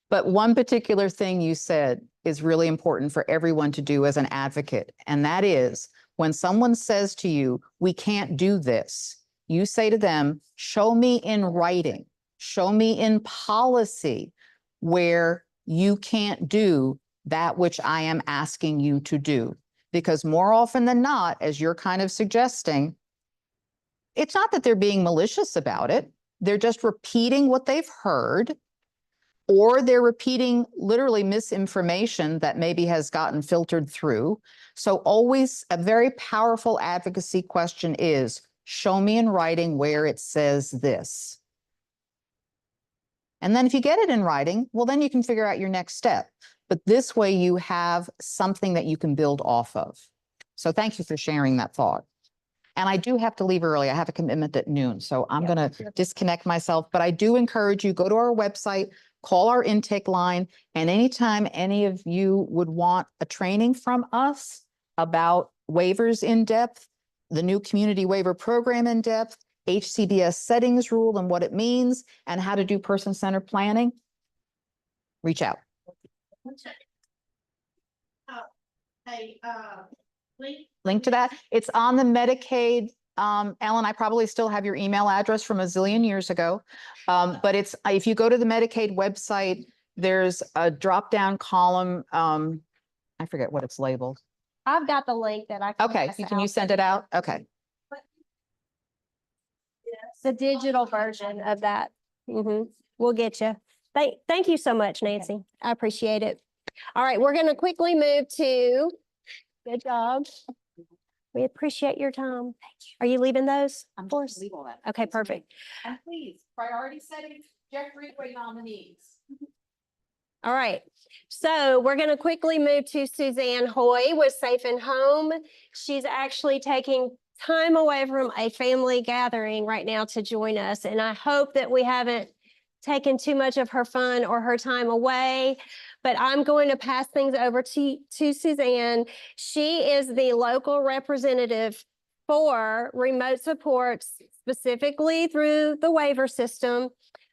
But one particular thing you said is really important for everyone to do as an advocate. And that is when someone says to you, we can't do this, you say to them, show me in writing, show me in policy where you can't do that which I am asking you to do. Because more often than not, as you're kind of suggesting, it's not that they're being malicious about it. They're just repeating what they've heard, or they're repeating literally misinformation that maybe has gotten filtered through. So always a very powerful advocacy question is, show me in writing where it says this. And then if you get it in writing, well, then you can figure out your next step. But this way you have something that you can build off of. So thank you for sharing that thought. And I do have to leave early. I have a commitment at noon, so I'm going to disconnect myself. But I do encourage you, go to our website, call our intake line, and anytime any of you would want a training from us about waivers in depth, the new community waiver program in depth, HCBS settings rule and what it means, and how to do person-centered planning, reach out. Link to that. It's on the Medicaid. Ellen, I probably still have your email address from a zillion years ago. But it's, if you go to the Medicaid website, there's a drop-down column. I forget what it's labeled. I've got the link that I can. Okay, pass can you out. send it out? Okay. The digital version of that. We'll get you. Thank you so much, Nancy. I appreciate it. All right, we're gonna quickly move to, good job. We appreciate your time. Are you leaving those for us? Leave all that. Okay, perfect. And please, priority settings, Jeffrey, wait on the needs. All right, so we're gonna quickly move to Suzanne Hoy with Safe and Home. She's actually taking time away from a family gathering right now to join us, and I hope that we haven't taken too much of her fun or her time away. but I'm going to pass things over to Suzanne. She is the local representative for remote supports, specifically through the waiver system.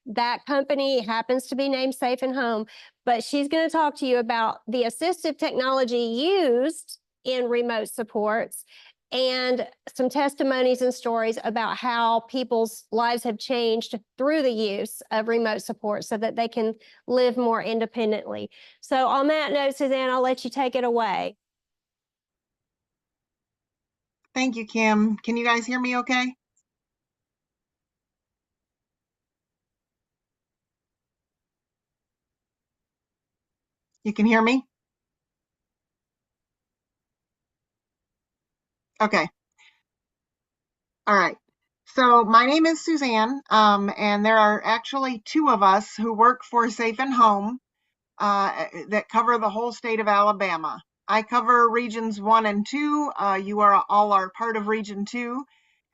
That company happens to be named Safe and Home, but she's going to talk to you about the assistive technology used in remote supports and some testimonies and stories about how people's lives have changed through the use of remote support so that they can live more independently. So on that note, Suzanne, I'll let you take it away. Thank you, Kim. Can you guys hear me okay? You can hear me? Okay. All right. So my name is Suzanne, and there are actually two of us who work for Safe and Home that cover the whole state of Alabama. I cover regions 1 and 2. You all are part of region 2,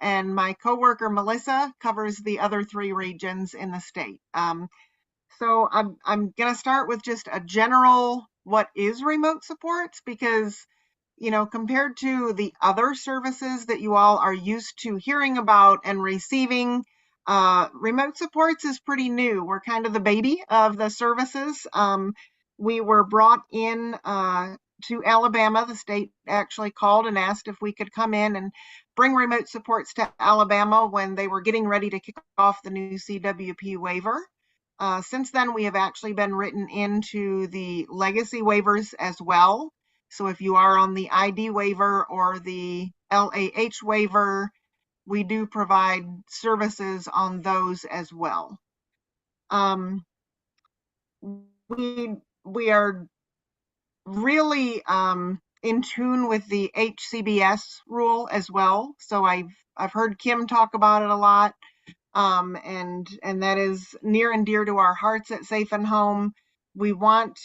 and my coworker Melissa covers the other 3 regions in the state. So I'm going to start with just a general what is remote supports, because compared to the other services that you all are used to hearing about and receiving, remote supports is pretty new. We're kind of the baby of the services. We were brought in to Alabama. The state actually called and asked if we could come in and bring remote supports to Alabama when they were getting ready to kick off the new CWP waiver. Since then, we have actually been written into the legacy waivers as well. So if you are on the ID waiver or the LAH waiver, we do provide services on those as well. We are really in tune with the HCBS rule as well. So I've heard Kim talk about it a lot. And that is near and dear to our hearts at Safe and Home. We want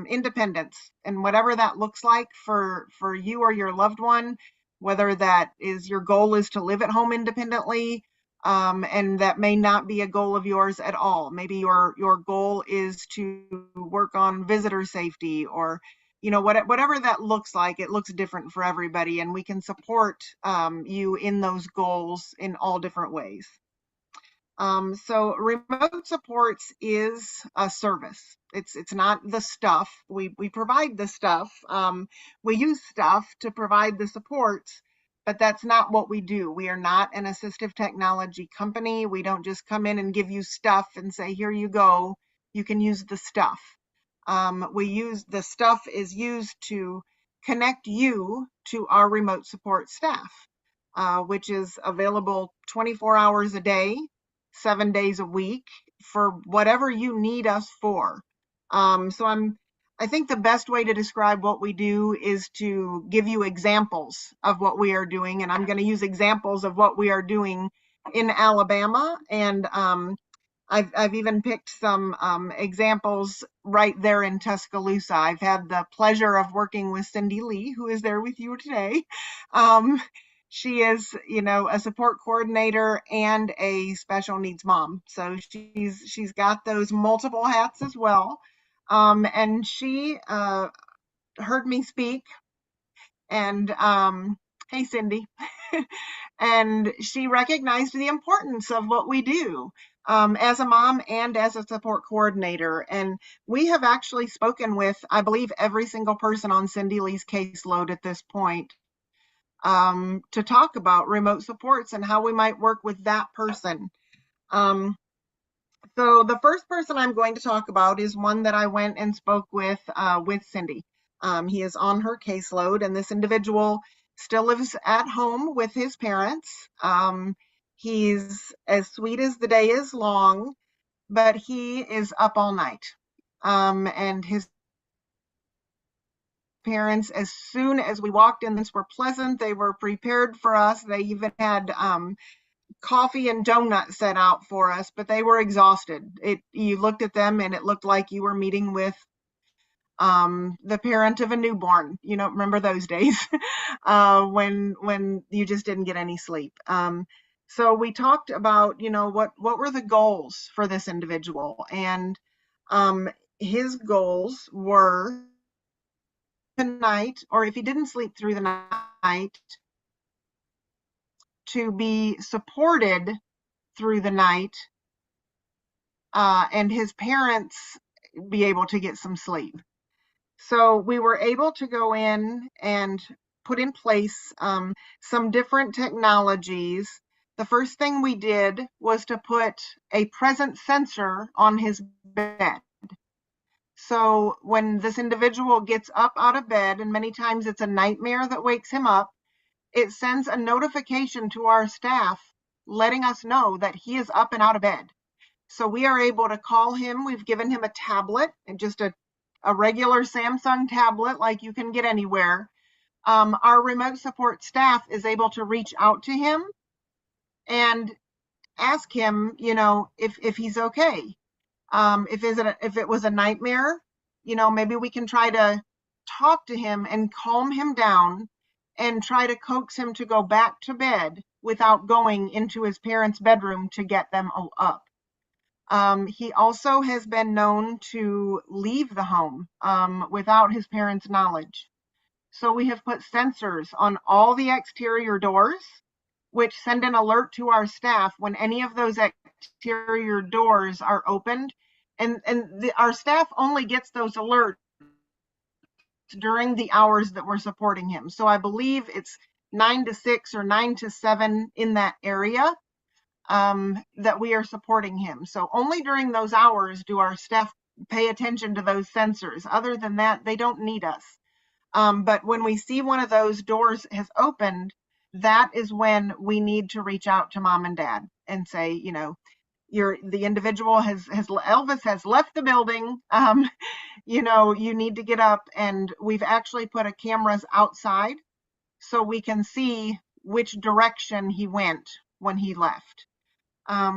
independence, and whatever that looks like for you or your loved one, whether that is your goal is to live at home independently, and that may not be a goal of yours at all. Maybe your goal is to work on visitor safety, or whatever that looks like. It looks different for everybody, and we can support you in those goals in all different ways. So remote supports is a service. It's not the stuff. We provide the stuff. We use stuff to provide the supports, but that's not what we do. We are not an assistive technology company. We don't just come in and give you stuff and say, here you go, you can use the stuff. The stuff is used to connect you to our remote support staff, which is available 24 hours a day, 7 days a week for whatever you need us for. I think the best way to describe what we do is to give you examples of what we are doing. And I'm going to use examples of what we are doing in Alabama. And I've even picked some examples right there in Tuscaloosa. I've had the pleasure of working with Cindy Lee, who is there with you today. She is, a support coordinator and a special needs mom. So she's got those multiple hats as well. And she heard me speak, and hey, Cindy. And she recognized the importance of what we do as a mom and as a support coordinator. And we have actually spoken with, I believe, every single person on Cindy Lee's caseload at this point, to talk about remote supports and how we might work with that person. So the first person I'm going to talk about is one that I went and spoke with Cindy. He is on her caseload, and this individual still lives at home with his parents. He's as sweet as the day is long, but he is up all night. And his parents, as soon as we walked in, were pleasant. They were prepared for us. They even had coffee and donuts set out for us, but they were exhausted. You looked at them and it looked like you were meeting with the parent of a newborn. Remember those days when you just didn't get any sleep. So we talked about, what were the goals for this individual, and his goals were tonight, or if he didn't sleep through the night, to be supported through the night, and his parents be able to get some sleep. So we were able to go in and put in place some different technologies. The first thing we did was to put a presence sensor on his bed. So when this individual gets up out of bed, and many times it's a nightmare that wakes him up, it sends a notification to our staff letting us know that he is up and out of bed. So we are able to call him. We've given him a tablet, and just a regular Samsung tablet like you can get anywhere. Our remote support staff is able to reach out to him and ask him, if he's okay. If it was a nightmare, maybe we can try to talk to him and calm him down and try to coax him to go back to bed without going into his parents' bedroom to get them up. He also has been known to leave the home without his parents' knowledge. So we have put sensors on all the exterior doors, which send an alert to our staff when any of those exterior doors are opened. And our staff only gets those alerts during the hours that we're supporting him. So I believe it's 9 to 6 or 9 to 7 in that area that we are supporting him. So only during those hours do our staff pay attention to those sensors. Other than that, they don't need us. But when we see one of those doors has opened, that is when we need to reach out to mom and dad and say, the individual Elvis has left the building. You need to get up. And we've actually put a cameras outside so we can see which direction he went when he left.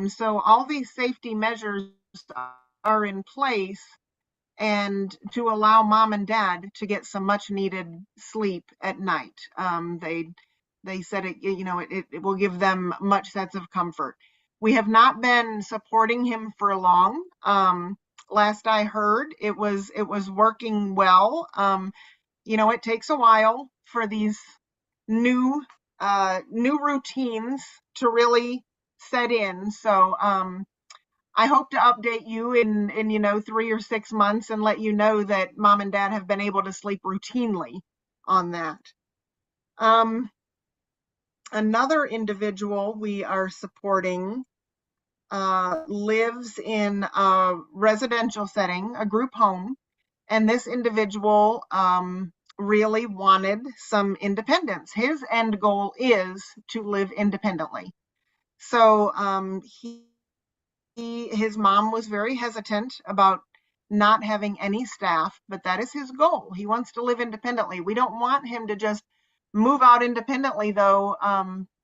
So all these safety measures are in place, and to allow mom and dad to get some much needed sleep at night. They said it will give them much sense of comfort. We have not been supporting him for long. Last I heard, it was working well. It takes a while for these new routines to really set in. So I hope to update you in 3 or 6 months and let you know that mom and dad have been able to sleep routinely on that. Another individual we are supporting lives in a residential setting, a group home, and this individual really wanted some independence. His end goal is to live independently. So his mom was very hesitant about not having any staff, but that is his goal. He wants to live independently. We don't want him to just move out independently, though,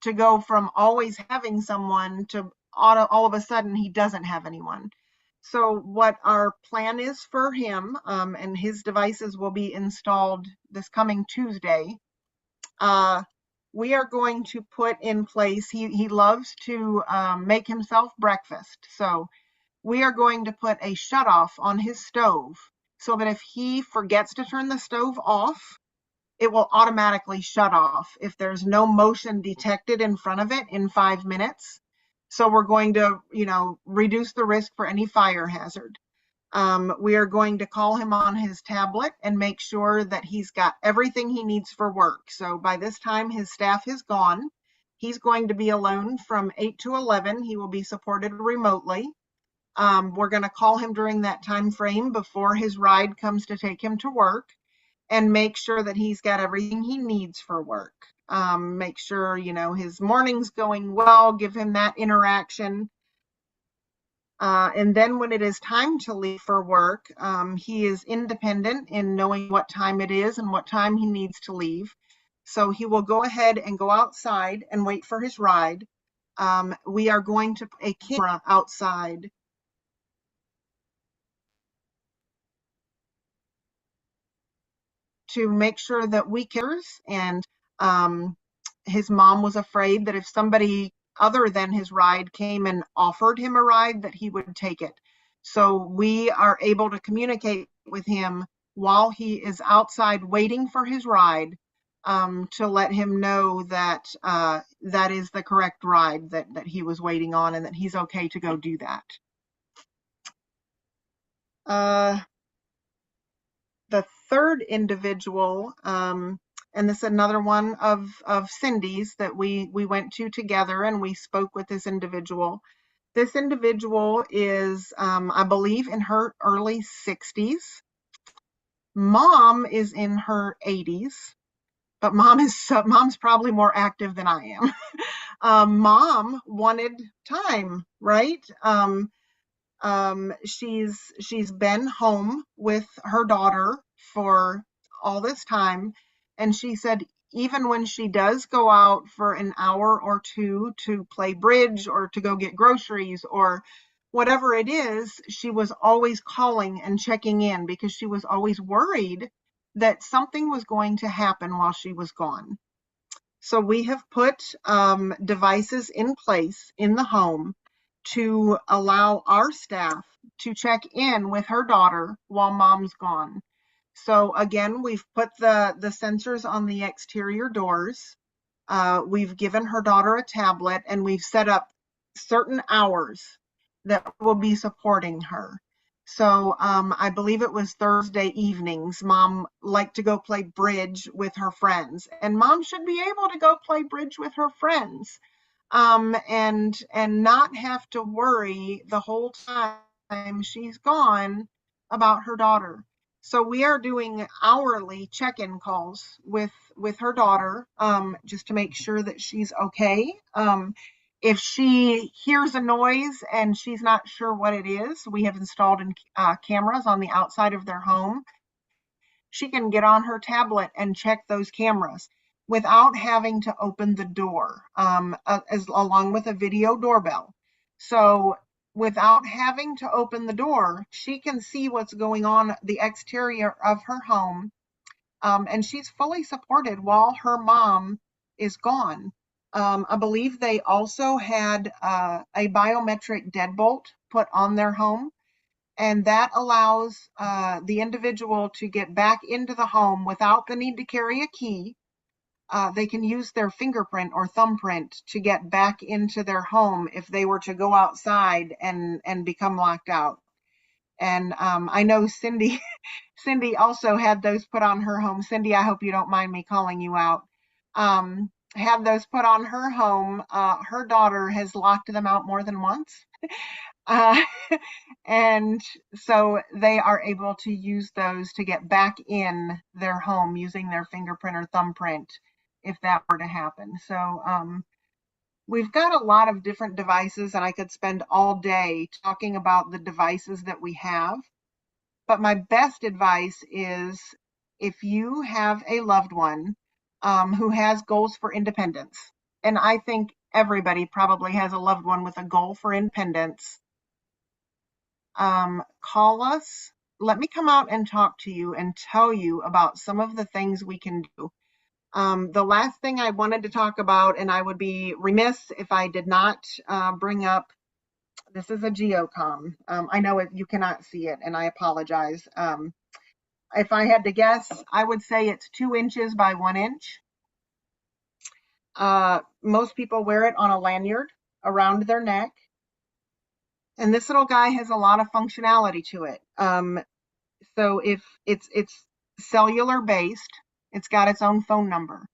to go from always having someone to all of a sudden he doesn't have anyone. So what our plan is for him, and his devices will be installed this coming Tuesday, we are going to put in place, he loves to make himself breakfast. So we are going to put a shutoff on his stove so that if he forgets to turn the stove off, it will automatically shut off if there's no motion detected in front of it in 5 minutes. So we're going to, reduce the risk for any fire hazard. We are going to call him on his tablet and make sure that he's got everything he needs for work. So by this time, his staff is gone. He's going to be alone from 8 to 11. He will be supported remotely. We're going to call him during that time frame before his ride comes to take him to work and make sure that he's got everything he needs for work. Make sure, his morning's going well, give him that interaction. And then when it is time to leave for work, he is independent in knowing what time it is and what time he needs to leave. So he will go ahead and go outside and wait for his ride. We are going to put a camera outside to make sure that we cares. And his mom was afraid that if somebody other than his ride came and offered him a ride, that he would take it. So we are able to communicate with him while he is outside waiting for his ride, to let him know that that is the correct ride that he was waiting on and that he's okay to go do that. The third individual, and this is another one of Cindy's that we went to together, and we spoke with this individual. This individual is, I believe, in her early 60s. Mom is in her 80s, but mom's probably more active than I am. Mom wanted time, right? She's been home with her daughter for all this time, and she said even when she does go out for an hour or two to play bridge or to go get groceries or whatever it is, she was always calling and checking in because she was always worried that something was going to happen while she was gone. So we have put devices in place in the home to allow our staff to check in with her daughter while mom's gone. So again, we've put the sensors on the exterior doors. We've given her daughter a tablet, and we've set up certain hours that will be supporting her. So I believe it was Thursday evenings, mom liked to go play bridge with her friends, and mom should be able to go play bridge with her friends, and not have to worry the whole time she's gone about her daughter. So we are doing hourly check-in calls with her daughter, just to make sure that she's okay. If she hears a noise and she's not sure what it is, we have installed cameras on the outside of their home. She can get on her tablet and check those cameras without having to open the door, along with a video doorbell. So without having to open the door, she can see what's going on the exterior of her home, and she's fully supported while her mom is gone. I believe they also had a biometric deadbolt put on their home, and that allows the individual to get back into the home without the need to carry a key. They can use their fingerprint or thumbprint to get back into their home if they were to go outside and become locked out. And I know Cindy Cindy also had those put on her home. Cindy, I hope you don't mind me calling you out. Had those put on her home. Her daughter has locked them out more than once. And so they are able to use those to get back in their home using their fingerprint or thumbprint if that were to happen. So we've got a lot of different devices, and I could spend all day talking about the devices that we have. But my best advice is if you have a loved one who has goals for independence, and I think everybody probably has a loved one with a goal for independence, call us. Let me come out and talk to you and tell you about some of the things we can do. The last thing I wanted to talk about, and I would be remiss if I did not bring up, this is a geocom. I know you cannot see it, and I apologize. If I had to guess, I would say it's 2 inches by 1 inch. Most people wear it on a lanyard around their neck. And this little guy has a lot of functionality to it. So if it's cellular based, it's got its own phone number.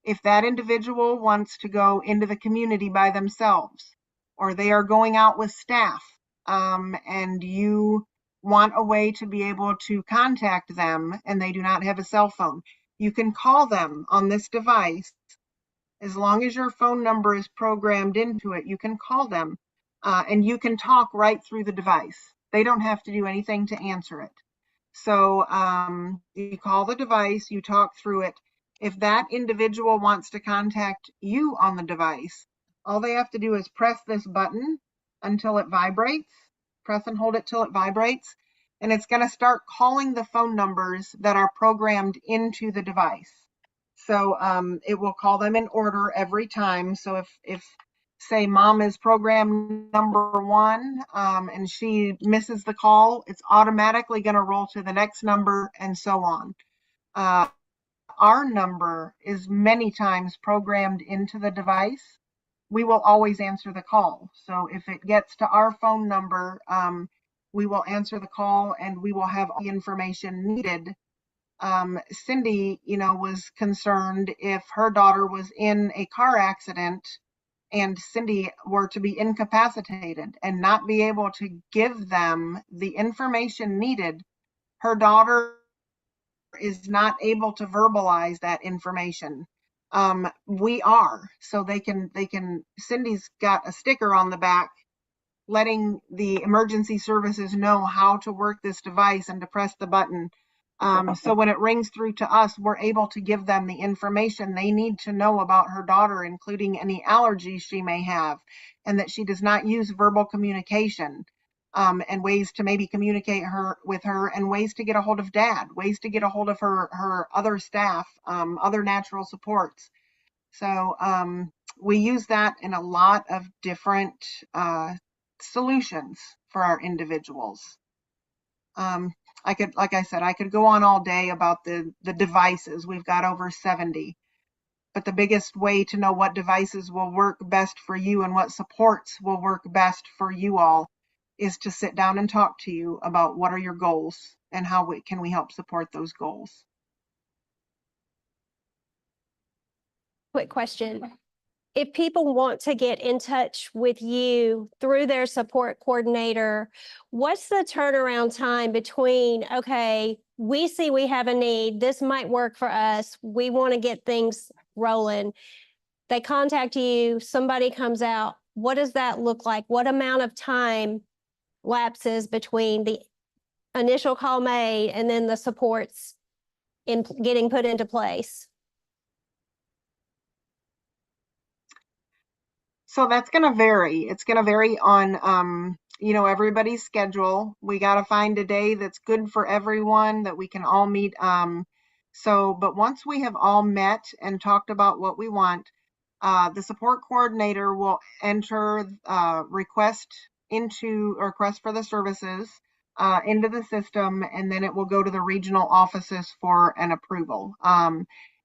If that individual wants to go into the community by themselves, or they are going out with staff, and you want a way to be able to contact them and they do not have a cell phone, you can call them on this device. As long as your phone number is programmed into it, you can call them, and you can talk right through the device. They don't have to do anything to answer it. So you call the device, you talk through it. If that individual wants to contact you on the device, all they have to do is press this button until it vibrates, press and hold it till it vibrates, and it's going to start calling the phone numbers that are programmed into the device. So it will call them in order every time. So if say mom is program number 1, and she misses the call, it's automatically going to roll to the next number and so on. Our number is many times programmed into the device. We will always answer the call. So if it gets to our phone number, we will answer the call and we will have all the information needed. Cindy, was concerned if her daughter was in a car accident and Cindy were to be incapacitated and not be able to give them the information needed. Her daughter is not able to verbalize that information. We are, so they can, Cindy's got a sticker on the back letting the emergency services know how to work this device and to press the button. So when it rings through to us, we're able to give them the information they need to know about her daughter, including any allergies she may have, and that she does not use verbal communication, and ways to maybe communicate with her, and ways to get a hold of dad, ways to get a hold of her other staff, other natural supports. So we use that in a lot of different solutions for our individuals. Like I said, I could go on all day about the devices. We've got over 70. But the biggest way to know what devices will work best for you and what supports will work best for you all is to sit down and talk to you about what are your goals and how can we help support those goals. Quick question. If people want to get in touch with you through their support coordinator, what's the turnaround time between, okay, we see we have a need, this might work for us, we want to get things rolling. They contact you, somebody comes out. What does that look like? What amount of time lapses between the initial call made and then the supports in getting put into place? So that's going to vary. It's going to vary on, everybody's schedule. We got to find a day that's good for everyone that we can all meet. But once we have all met and talked about what we want, the support coordinator will enter request for the services into the system, and then it will go to the regional offices for an approval.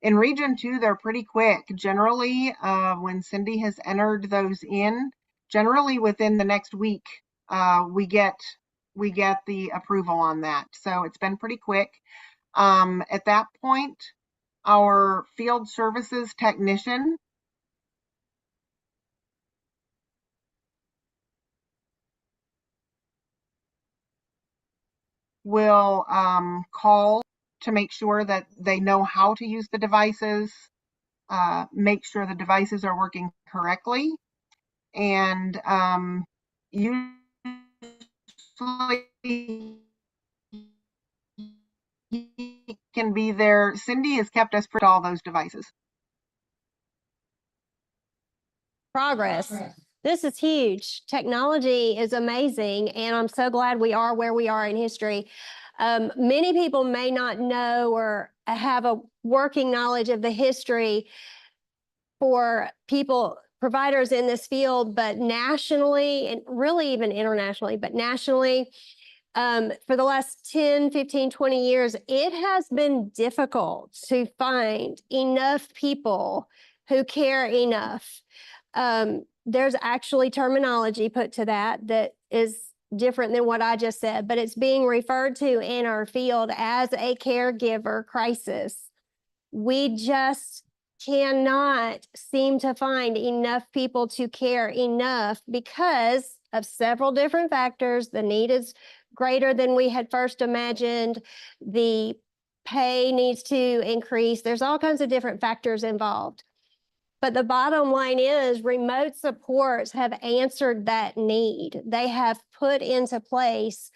In Region 2, they're pretty quick. Generally, when Cindy has entered those in, generally within the next week, we get the approval on that. So it's been pretty quick. At that point, our field services technician will call to make sure that they know how to use the devices, make sure the devices are working correctly, and usually he can be there. Cindy has kept us for all those devices. Progress. This is huge. Technology is amazing, and I'm so glad we are where we are in history. Many people may not know or have a working knowledge of the history for providers in this field, but nationally, and really even internationally, but nationally, for the last 10, 15, 20 years, it has been difficult to find enough people who care enough. There's actually terminology put to that is different than what I just said, but it's being referred to in our field as a caregiver crisis. We just cannot seem to find enough people to care enough because of several different factors. The need is greater than we had first imagined. The pay needs to increase. There's all kinds of different factors involved. But the bottom line is remote supports have answered that need. They have put into place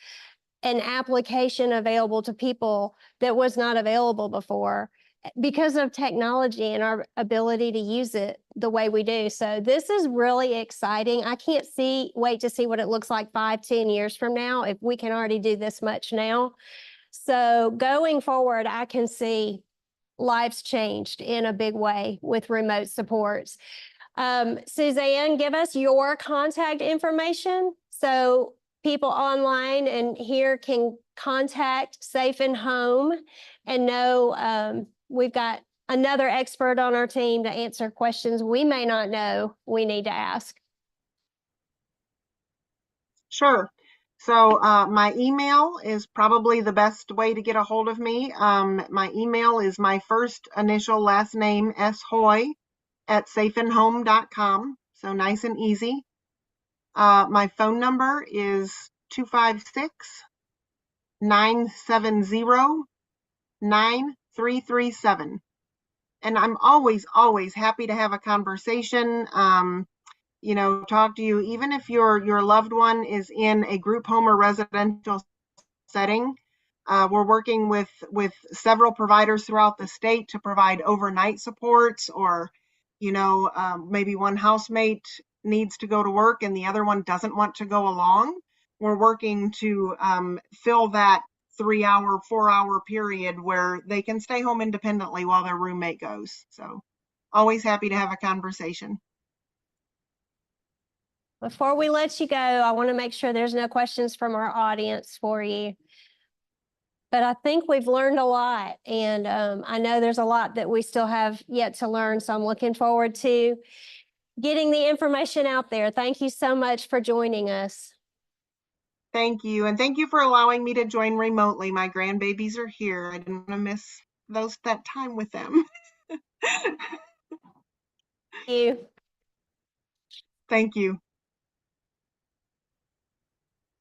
an application available to people that was not available before because of technology and our ability to use it the way we do. So this is really exciting. I can't wait to see what it looks like 5, 10 years from now if we can already do this much now. So going forward, I can see lives changed in a big way with remote supports. Suzanne, give us your contact information so people online and here can contact Safe and Home and know we've got another expert on our team to answer questions we may not know we need to ask. Sure. So my email is probably the best way to get a hold of me. My email is my first initial last name, shoy @safeandhome.com. So nice and easy. My phone number is 256-970-9337. And I'm always, always happy to have a conversation. Talk to you, even if your loved one is in a group home or residential setting. We're working with several providers throughout the state to provide overnight supports, or maybe one housemate needs to go to work and the other one doesn't want to go along. We're working to fill that 3-hour, 4-hour period where they can stay home independently while their roommate goes. So always happy to have a conversation. Before we let you go, I want to make sure there's no questions from our audience for you. But I think we've learned a lot, and I know there's a lot that we still have yet to learn, so I'm looking forward to getting the information out there. Thank you so much for joining us. Thank you, and thank you for allowing me to join remotely. My grandbabies are here. I didn't want to miss that time with them. Thank you. Thank you.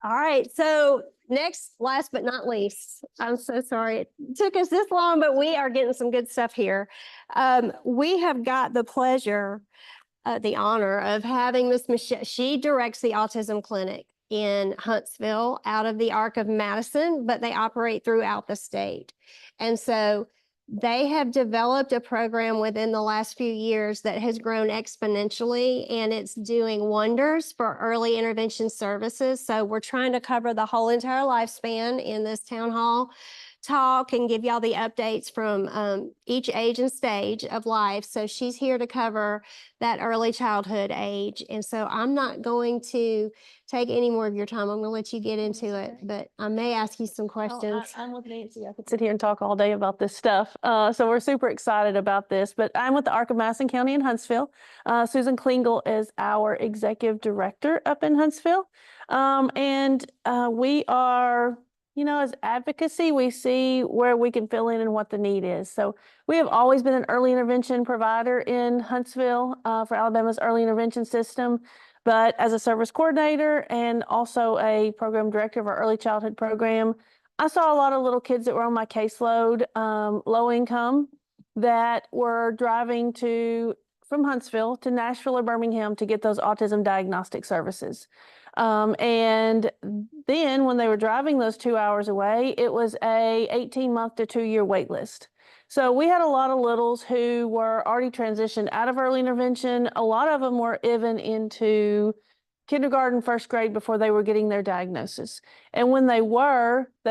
All right, so next, last but not least, I'm so sorry it took us this long, but we are getting some good stuff here. We have got the pleasure, the honor of having Miss Michelle. She directs the autism clinic in Huntsville out of the Arc of Madison, but they operate throughout the state. And so they have developed a program within the last few years that has grown exponentially, and it's doing wonders for early intervention services. So we're trying to cover the whole entire lifespan in this town hall talk and give y'all the updates from each age and stage of life. So she's here to cover that early childhood age. And so I'm not going to take any more of your time. I'm going to let you get into it, but I may ask you some questions. I'm with Nancy. I could sit here and talk all day about this stuff. So we're super excited about this, but I'm with the Arc of Madison County in Huntsville. Susan Klingel is our executive director up in Huntsville. We are, as advocacy, we see where we can fill in and what the need is. So we have always been an early intervention provider in Huntsville for Alabama's early intervention system. But as a service coordinator and also a program director of our early childhood program, I saw a lot of little kids that were on my caseload, low income, that were driving from Huntsville to Nashville or Birmingham to get those autism diagnostic services. And then when they were driving those 2 hours away, it was a 18-month to 2-year wait list. So we had a lot of littles who were already transitioned out of early intervention. A lot of them were even into kindergarten, first grade before they were getting their diagnosis. And when they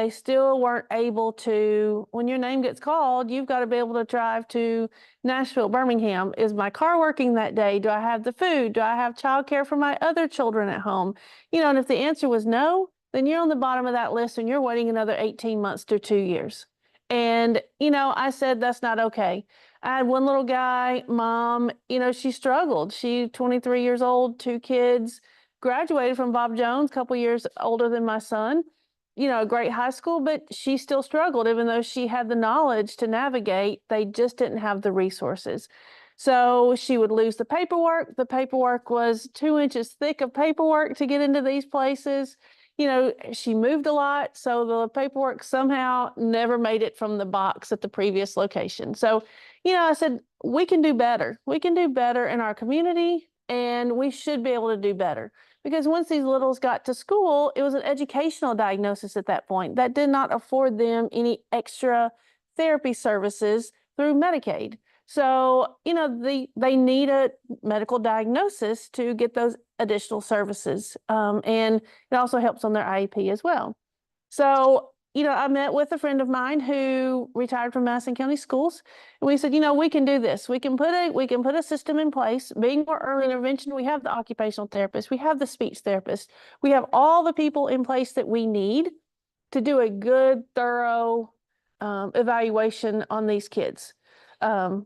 still weren't able to, when your name gets called, you've got to be able to drive to Nashville, Birmingham. Is my car working that day? Do I have the food? Do I have childcare for my other children at home? And if the answer was no, then you're on the bottom of that list and you're waiting another 18 months to 2 years. And, I said, that's not okay. I had one little guy, mom, she struggled. She 23 years old, 2 kids, graduated from Bob Jones, a couple years older than my son, a great high school, but she still struggled. Even though she had the knowledge to navigate, they just didn't have the resources. So she would lose the paperwork. The paperwork was 2 inches thick of paperwork to get into these places. She moved a lot, so the paperwork somehow never made it from the box at the previous location. So, I said, we can do better. We can do better in our community, and we should be able to do better. Because once these littles got to school, it was an educational diagnosis at that point that did not afford them any extra therapy services through Medicaid. So, they need a medical diagnosis to get those additional services. And it also helps on their IEP as well. So I met with a friend of mine who retired from Madison County Schools. And we said, we can do this. We can put a system in place. Being more early intervention, we have the occupational therapist, we have the speech therapist, we have all the people in place that we need to do a good, thorough evaluation on these kids. I'm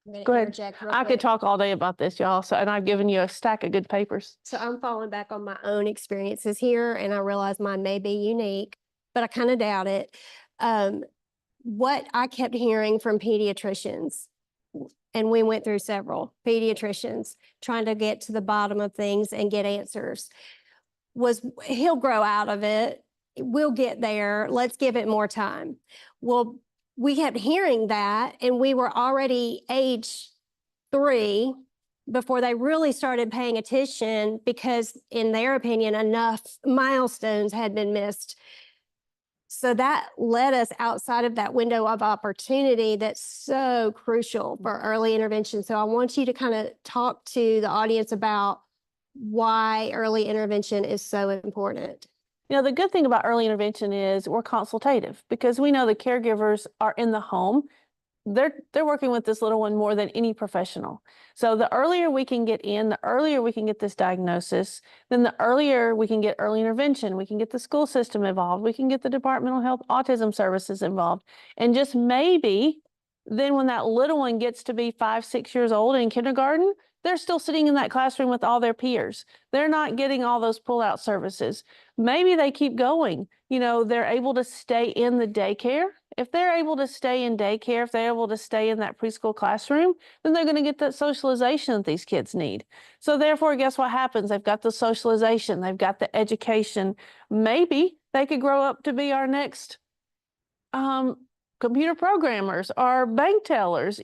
gonna Go ahead. interject real I could quick. talk all day about this, y'all. So, and I've given you a stack of good papers. So I'm falling back on my own experiences here, and I realize mine may be unique, but I kind of doubt it. What I kept hearing from pediatricians, and we went through several pediatricians trying to get to the bottom of things and get answers, was he'll grow out of it. We'll get there. Let's give it more time. Well, we kept hearing that, and we were already age 3 before they really started paying attention because, in their opinion, enough milestones had been missed. So that led us outside of that window of opportunity that's so crucial for early intervention. So I want you to kind of talk to the audience about why early intervention is so important. The good thing about early intervention is we're consultative because we know the caregivers are in the home. They're working with this little one more than any professional. So the earlier we can get in, the earlier we can get this diagnosis, then the earlier we can get early intervention. We can get the school system involved. We can get the departmental health autism services involved. And just maybe then when that little one gets to be 5, 6 years old in kindergarten, they're still sitting in that classroom with all their peers. They're not getting all those pull-out services. Maybe they keep going. They're able to stay in the daycare. If they're able to stay in daycare, if they're able to stay in that preschool classroom, then they're going to get that socialization that these kids need. So therefore, guess what happens? They've got the socialization, they've got the education. Maybe they could grow up to be our next computer programmers or bank tellers.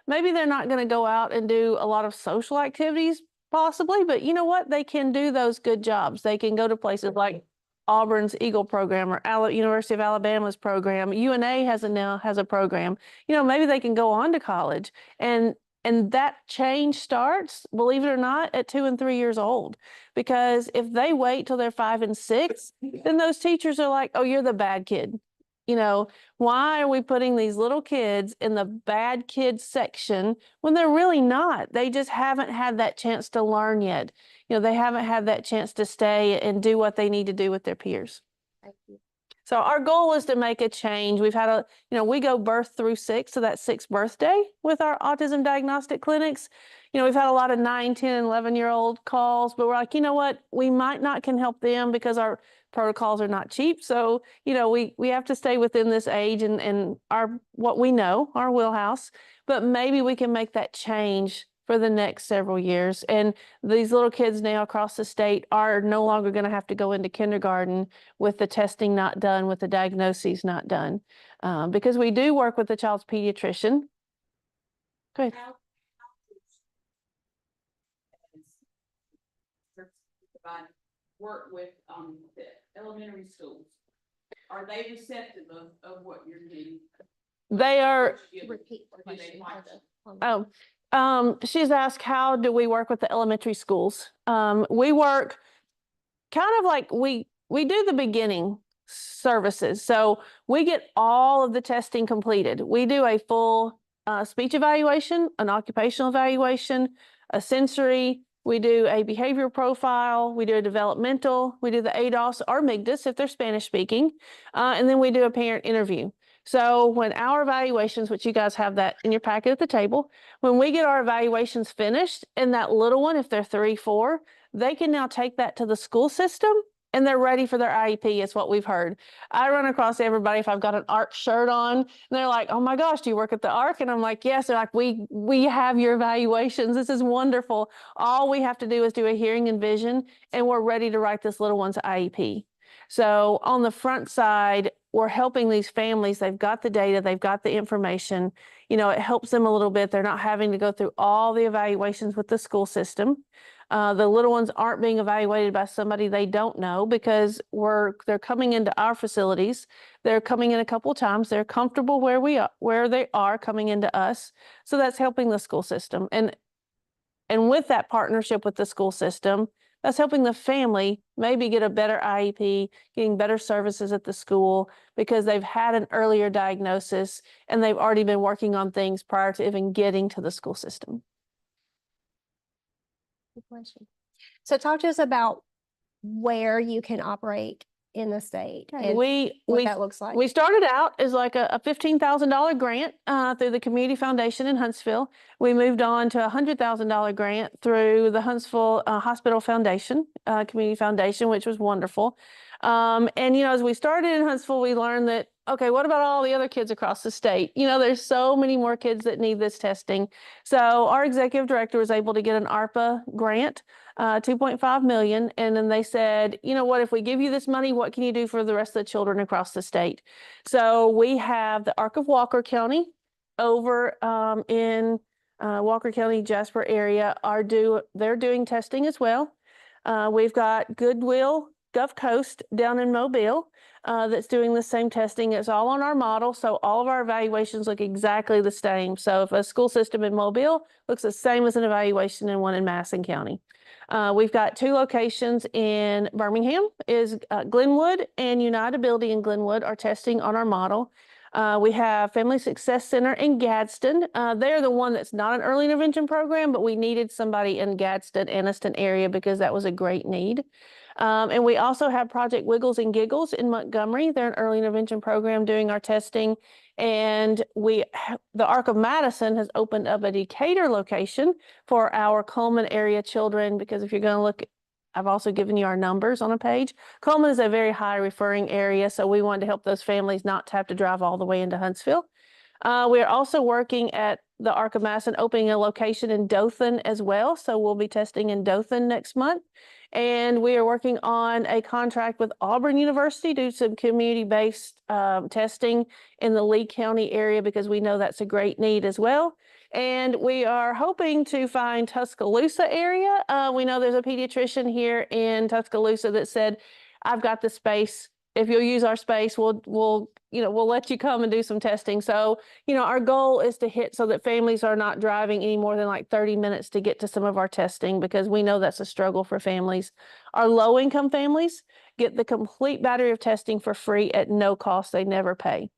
Maybe they're not going to go out and do a lot of social activities possibly, but you know what? They can do those good jobs. They can go to places like Auburn's Eagle program or University of Alabama's program. UNA now has a program. Maybe they can go on to college, and that change starts, believe it or not, at 2 and 3 years old. Because if they wait till they're 5 and 6, then those teachers are like, "Oh, you're the bad kid." Why are we putting these little kids in the bad kids section when they're really not? They just haven't had that chance to learn yet. They haven't had that chance to stay and do what they need to do with their peers. Thank you. So our goal is to make a change. We've had we go birth through 6, so that's 6th birthday with our autism diagnostic clinics. We've had a lot of 9, 10, and 11-year-old calls, but we're like, you know what? We might not can help them because our protocols are not cheap. So, we have to stay within this age and what we know, our wheelhouse, but maybe we can make that change for the next several years. And these little kids now across the state are no longer going to have to go into kindergarten with the testing not done, with the diagnoses not done, because we do work with the child's pediatrician. Go ahead. Work with the elementary schools. Are they receptive of what you're doing? They are. Repeat the question. She's asked, how do we work with the elementary schools? We work kind of like we do the beginning services. So we get all of the testing completed. We do a full speech evaluation, an occupational evaluation, a sensory. We do a behavior profile. We do a developmental. We do the ADOS or MIGDAS if they're Spanish speaking. And then we do a parent interview. So when our evaluations, which you guys have that in your packet at the table, when we get our evaluations finished and that little one, if they're 3, 4, they can now take that to the school system and they're ready for their IEP, is what we've heard. I run across everybody if I've got an ARC shirt on, and they're like, "Oh my gosh, do you work at the ARC?" And I'm like, "Yes." They're like, we have your evaluations. This is wonderful. All we have to do is do a hearing and vision, and we're ready to write this little one's IEP. So on the front side, we're helping these families. They've got the data, they've got the information. It helps them a little bit. They're not having to go through all the evaluations with the school system. The little ones aren't being evaluated by somebody they don't know because they're coming into our facilities. They're coming in a couple of times. They're comfortable where they are coming into us. So that's helping the school system. And with that partnership with the school system, That's helping the family maybe get a better IEP, getting better services at the school because they've had an earlier diagnosis and they've already been working on things prior to even getting to the school system. Good question. So talk to us about where you can operate in the state and what that looks like. We started out as like a $15,000 grant through the Community Foundation in Huntsville. We moved on to a $100,000 grant through the Huntsville Hospital Foundation, Community Foundation, which was wonderful. And, as we started in Huntsville, we learned that, okay, what about all the other kids across the state? There's so many more kids that need this testing. So our executive director was able to get an ARPA grant, 2.5 million. And then they said, you know what, if we give you this money, what can you do for the rest of the children across the state? So we have the Arc of Walker County over in Walker County, Jasper area they're doing testing as well. We've got Goodwill Gulf Coast down in Mobile that's doing the same testing. It's all on our model, so all of our evaluations look exactly the same. So if a school system in Mobile looks the same as an evaluation in one in Madison County. We've got 2 locations in Birmingham, is Glenwood and Unitability in Glenwood are testing on our model. We have Family Success Center in Gadsden. They're the one that's not an early intervention program, but we needed somebody in Gadsden, Anniston area because that was a great need. And we also have Project Wiggles and Giggles in Montgomery. They're an early intervention program doing our testing. And the Arc of Madison has opened up a Decatur location for our Coleman area children, because if you're going to look, I've also given you our numbers on a page. Coleman is a very high referring area, so we wanted to help those families not to have to drive all the way into Huntsville. We are also working at the Arc of Madison, opening a location in Dothan as well. So we'll be testing in Dothan next month. And we are working on a contract with Auburn University to do some community-based testing in the Lee County area because we know that's a great need as well. And we are hoping to find Tuscaloosa area. We know there's a pediatrician here in Tuscaloosa that said, I've got the space. If you'll use our space, we'll let you come and do some testing. So, our goal is to hit so that families are not driving any more than like 30 minutes to get to some of our testing, because we know that's a struggle for families. Our low-income families get the complete battery of testing for free at no cost. They never pay.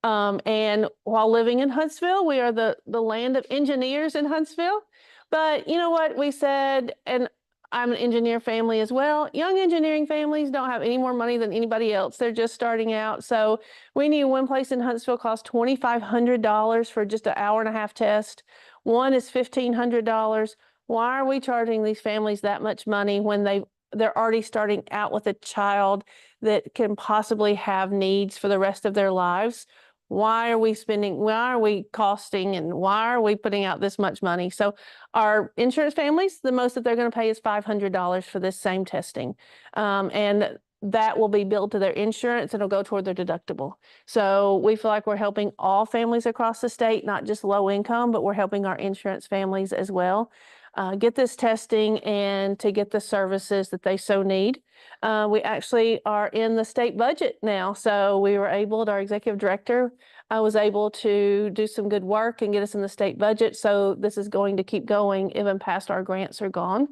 And while living in Huntsville, we are the land of engineers in Huntsville. But you know what we said, and I'm an engineer family as well. Young engineering families don't have any more money than anybody else. They're just starting out. So we knew one place in Huntsville costs $2,500 for just an hour-and-a-half test. One is $1,500. Why are we charging these families that much money when they're already starting out with a child that can possibly have needs for the rest of their lives? Why are we costing, and why are we putting out this much money? So our insurance families, the most that they're going to pay is $500 for this same testing. And that will be billed to their insurance. It'll go toward their deductible. So we feel like we're helping all families across the state, not just low income, but we're helping our insurance families as well. Get this testing and to get the services that they so need. We actually are in the state budget now. So our executive director was able to do some good work and get us in the state budget. So this is going to keep going even past our grants are gone.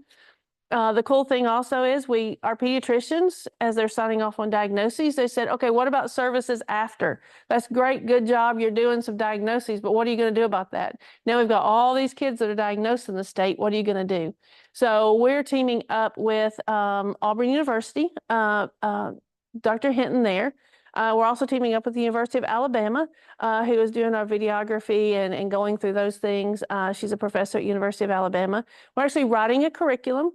The cool thing also is our pediatricians, as they're signing off on diagnoses, they said, okay, what about services after? That's great. Good job. You're doing some diagnoses, but what are you going to do about that? Now we've got all these kids that are diagnosed in the state. What are you going to do? So we're teaming up with Auburn University, Dr. Hinton there. We're also teaming up with the University of Alabama, who is doing our videography and going through those things. She's a professor at University of Alabama. We're actually writing a curriculum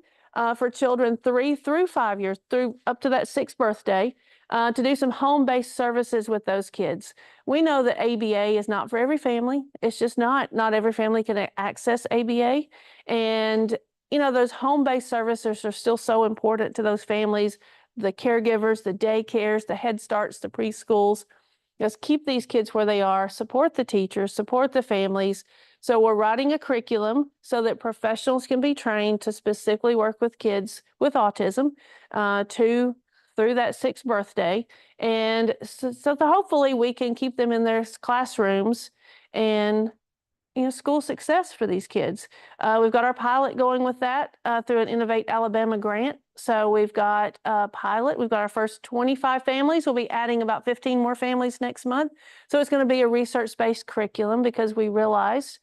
for children 3 through 5 years, through up to that 6th birthday, to do some home-based services with those kids. We know that ABA is not for every family. It's just not. Not every family can access ABA. And, those home-based services are still so important to those families, the caregivers, the daycares, the Head Starts, the preschools. Just keep these kids where they are, support the teachers, support the families. So we're writing a curriculum so that professionals can be trained to specifically work with kids with autism through that 6th birthday. And so hopefully we can keep them in their classrooms and school success for these kids. We've got our pilot going with that through an Innovate Alabama grant. So we've got a pilot. We've got our first 25 families. We'll be adding about 15 more families next month. So it's going to be a research-based curriculum because we realized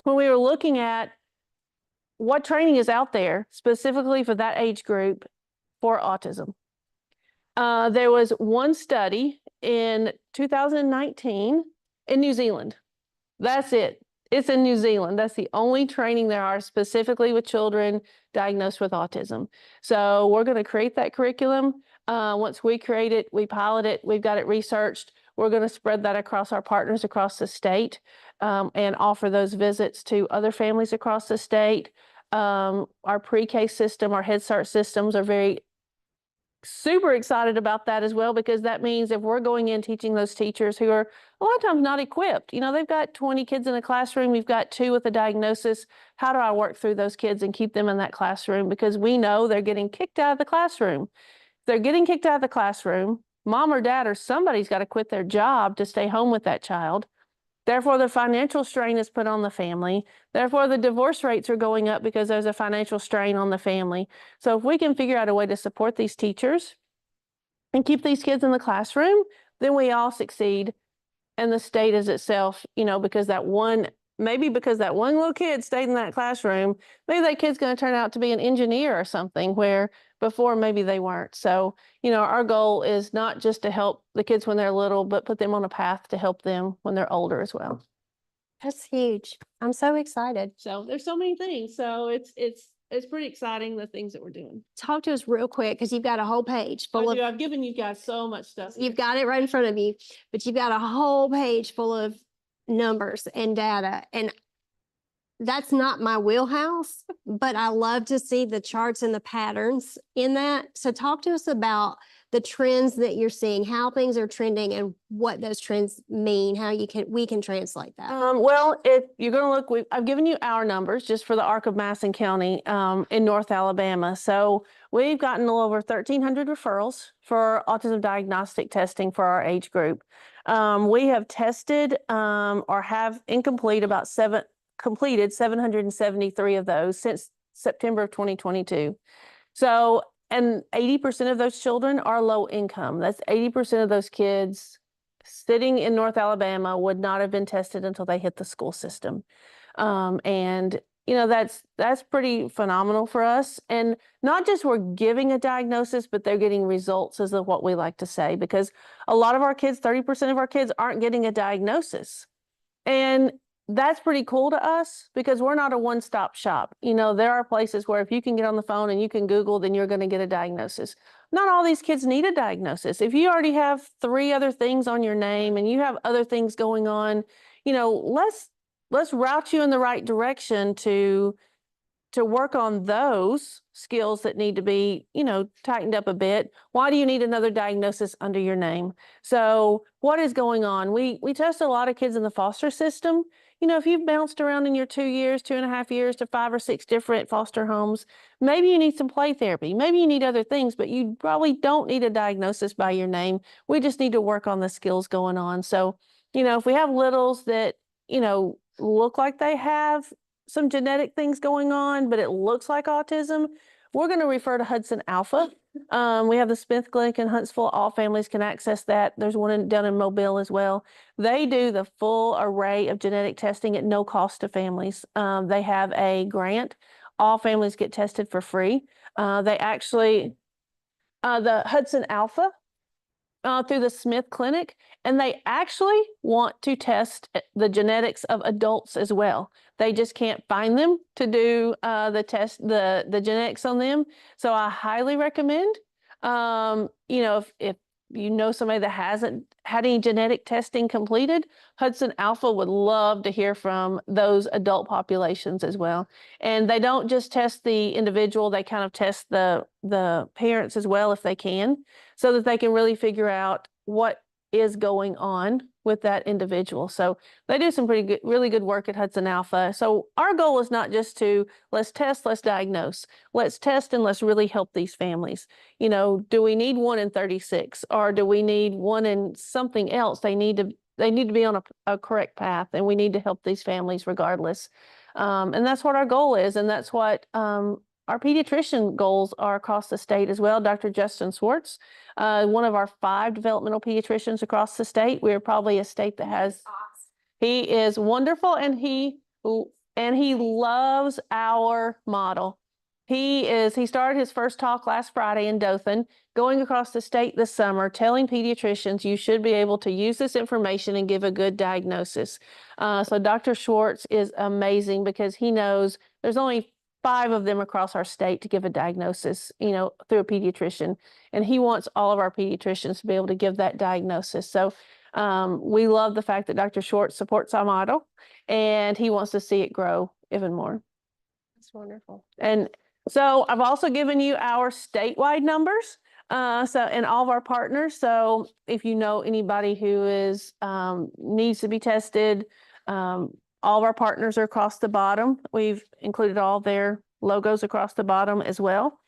when we were looking at what training is out there specifically for that age group for autism. There was one study in 2019 in New Zealand. That's it. It's in New Zealand. That's the only training there are specifically with children diagnosed with autism. So we're going to create that curriculum. Once we create it, we pilot it, we've got it researched. We're going to spread that across our partners across the state and offer those visits to other families across the state. Our pre-K system, our Head Start systems are super excited about that as well, because that means if we're going in teaching those teachers who are a lot of times not equipped, they've got 20 kids in a classroom, we've got 2 with a diagnosis. How do I work through those kids and keep them in that classroom? Because we know they're getting kicked out of the classroom. If they're getting kicked out of the classroom, mom or dad or somebody's got to quit their job to stay home with that child. Therefore, the financial strain is put on the family. Therefore, the divorce rates are going up because there's a financial strain on the family. So if we can figure out a way to support these teachers and keep these kids in the classroom, then we all succeed. And the state is itself, because that one little kid stayed in that classroom, maybe that kid's going to turn out to be an engineer or something where before maybe they weren't. So, our goal is not just to help the kids when they're little, but put them on a path to help them when they're older as well. That's huge. I'm so excited. So there's so many things. So it's pretty exciting, the things that we're doing. Talk to us real quick because you've got a whole page full of. I've given you guys so much stuff. You've got it right in front of you, but you've got a whole page full of numbers and data. And that's not my wheelhouse, but I love to see the charts and the patterns in that. So talk to us about the trends that you're seeing, how things are trending and what those trends mean, how we can translate that. Well, if you're going to look, I've given you our numbers just for the Arc of Masson County in North Alabama. So we've gotten a little over 1,300 referrals for autism diagnostic testing for our age group. We have tested or have incomplete completed 773 of those since September of 2022. So, and 80% of those children are low income. That's 80% of those kids sitting in North Alabama would not have been tested until they hit the school system. And that's pretty phenomenal for us. And not just we're giving a diagnosis, but they're getting results is what we like to say, because a lot of our kids, 30% of our kids aren't getting a diagnosis. And that's pretty cool to us because we're not a one-stop shop. There are places where if you can get on the phone and you can Google, then you're going to get a diagnosis. Not all these kids need a diagnosis. If you already have 3 other things on your name and you have other things going on, let's route you in the right direction to work on those skills that need to be, tightened up a bit. Why do you need another diagnosis under your name? So what is going on? We test a lot of kids in the foster system. If you've bounced around in your 2.5 years to 5 or 6 different foster homes, maybe you need some play therapy. Maybe you need other things, but you probably don't need a diagnosis by your name. We just need to work on the skills going on. So, if we have littles that, look like they have some genetic things going on, but it looks like autism, we're going to refer to Hudson Alpha. We have the Smith Clinic in Huntsville. All families can access that. There's one down in Mobile as well. They do the full array of genetic testing at no cost to families. They have a grant. All families get tested for free. The Hudson Alpha through the Smith Clinic, and they actually want to test the genetics of adults as well. They just can't find them to do the genetics on them. So I highly recommend, if somebody that hasn't had any genetic testing completed, Hudson Alpha would love to hear from those adult populations as well. And they don't just test the individual, they kind of test the parents as well if they can, so that they can really figure out what is going on with that individual. So they do some really good work at Hudson Alpha. So our goal is not just let's test, let's diagnose. Let's test and let's really help these families. Do we need 1 in 36 or do we need 1 in something else? They need to they need to be on a correct path, and we need to help these families regardless. And that's what our goal is, and that's what our pediatrician goals are across the state as well. Dr. Justin Swartz, one of our 5 developmental pediatricians across the state. We're probably a state that has. He is wonderful, and he loves our model. He started his first talk last Friday in Dothan, going across the state this summer, telling pediatricians you should be able to use this information and give a good diagnosis. So Dr. Schwartz is amazing because he knows there's only 5 of them across our state to give a diagnosis, through a pediatrician. And he wants all of our pediatricians to be able to give that diagnosis. So we love the fact that Dr. Schwartz supports our model, and he wants to see it grow even more. That's wonderful. And so I've also given you our statewide numbers. And all of our partners. So if you know anybody who is needs to be tested, all of our partners are across the bottom. We've included all their logos across the bottom as well.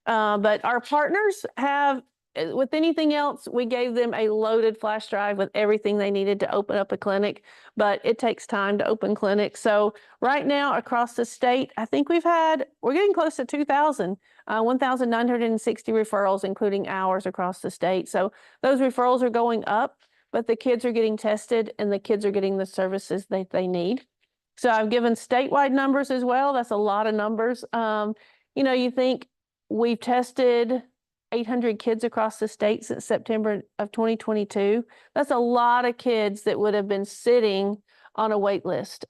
But our partners have, with anything else, we gave them a loaded flash drive with everything they needed to open up a clinic, but it takes time to open clinics. So right now across the state, I think we're getting close to 2,000, 1,960 referrals, including ours across the state. So those referrals are going up, but the kids are getting tested and the kids are getting the services that they need. So I've given statewide numbers as well. That's a lot of numbers. You think we've tested 800 kids across the state since September of 2022. That's a lot of kids that would have been sitting on a wait list.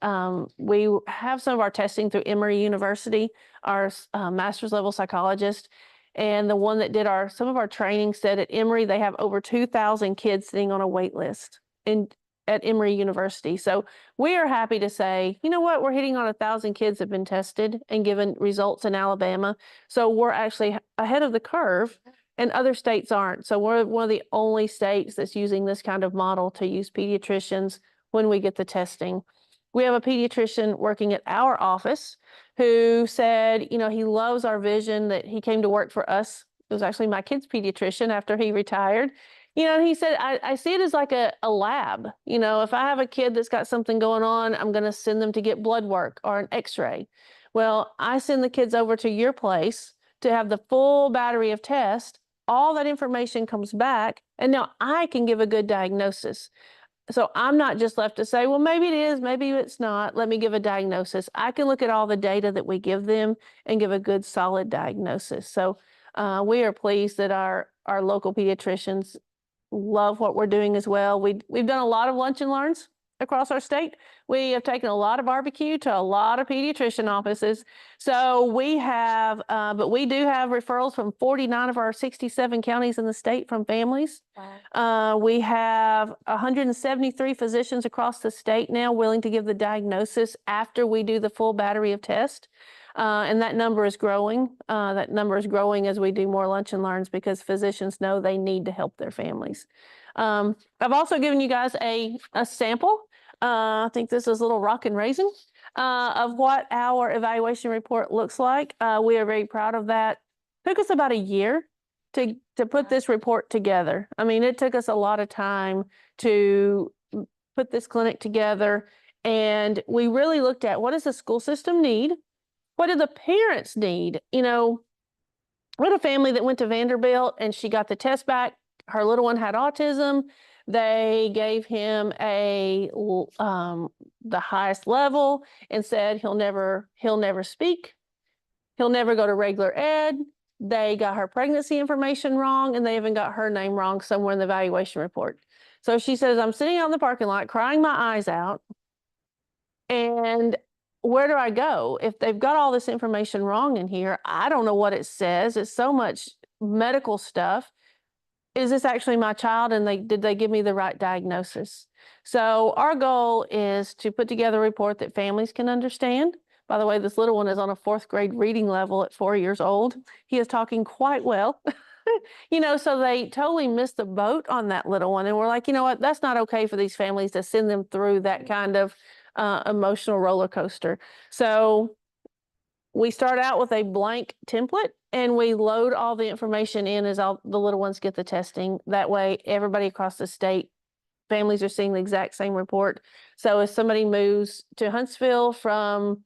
We have some of our testing through Emory University, our master's level psychologist, and the one that did some of our training said at Emory, they have over 2,000 kids sitting on a wait list at Emory University. So we are happy to say, you know what, we're hitting on 1,000 kids that have been tested and given results in Alabama. So we're actually ahead of the curve, and other states aren't. So we're one of the only states that's using this kind of model to use pediatricians when we get the testing. We have a pediatrician working at our office who said, he loves our vision, that he came to work for us. It was actually my kid's pediatrician after he retired. He said, I see it as like a lab. If I have a kid that's got something going on, I'm going to send them to get blood work or an x-ray. Well, I send the kids over to your place to have the full battery of tests. All that information comes back, and now I can give a good diagnosis. So I'm not just left to say, well, maybe it is, maybe it's not. Let me give a diagnosis. I can look at all the data that we give them and give a good, solid diagnosis. So we are pleased that our local pediatricians love what we're doing as well. We've done a lot of lunch and learns across our state. We have taken a lot of barbecue to a lot of pediatrician offices. So we have, but we do have referrals from 49 of our 67 counties in the state from families. Wow. We have 173 physicians across the state now willing to give the diagnosis after we do the full battery of tests. And that number is growing. That number is growing as we do more lunch and learns, because physicians know they need to help their families. I've also given you guys a sample. I think this is a little rock and raisin of what our evaluation report looks like. We are very proud of that. Took us about a year to put this report together. I mean, it took us a lot of time to put this clinic together, and we really looked at, what does the school system need? What do the parents need? We had a family that went to Vanderbilt and she got the test back. Her little one had autism. They gave him the highest level and said he'll never speak. He'll never go to regular ed. They got her pregnancy information wrong, and they even got her name wrong somewhere in the evaluation report. So she says, I'm sitting out in the parking lot crying my eyes out, and where do I go? If they've got all this information wrong in here, I don't know what it says. It's so much medical stuff. Is this actually my child? And did they give me the right diagnosis? So our goal is to put together a report that families can understand. By the way, this little one is on a 4th grade reading level at 4 years old. He is talking quite well. So they totally missed the boat on that little one. And we're like, you know what? That's not okay for these families to send them through that kind of emotional roller coaster. So we start out with a blank template, and we load all the information in as all the little ones get the testing. That way, everybody across the state families are seeing the exact same report. So if somebody moves to Huntsville from,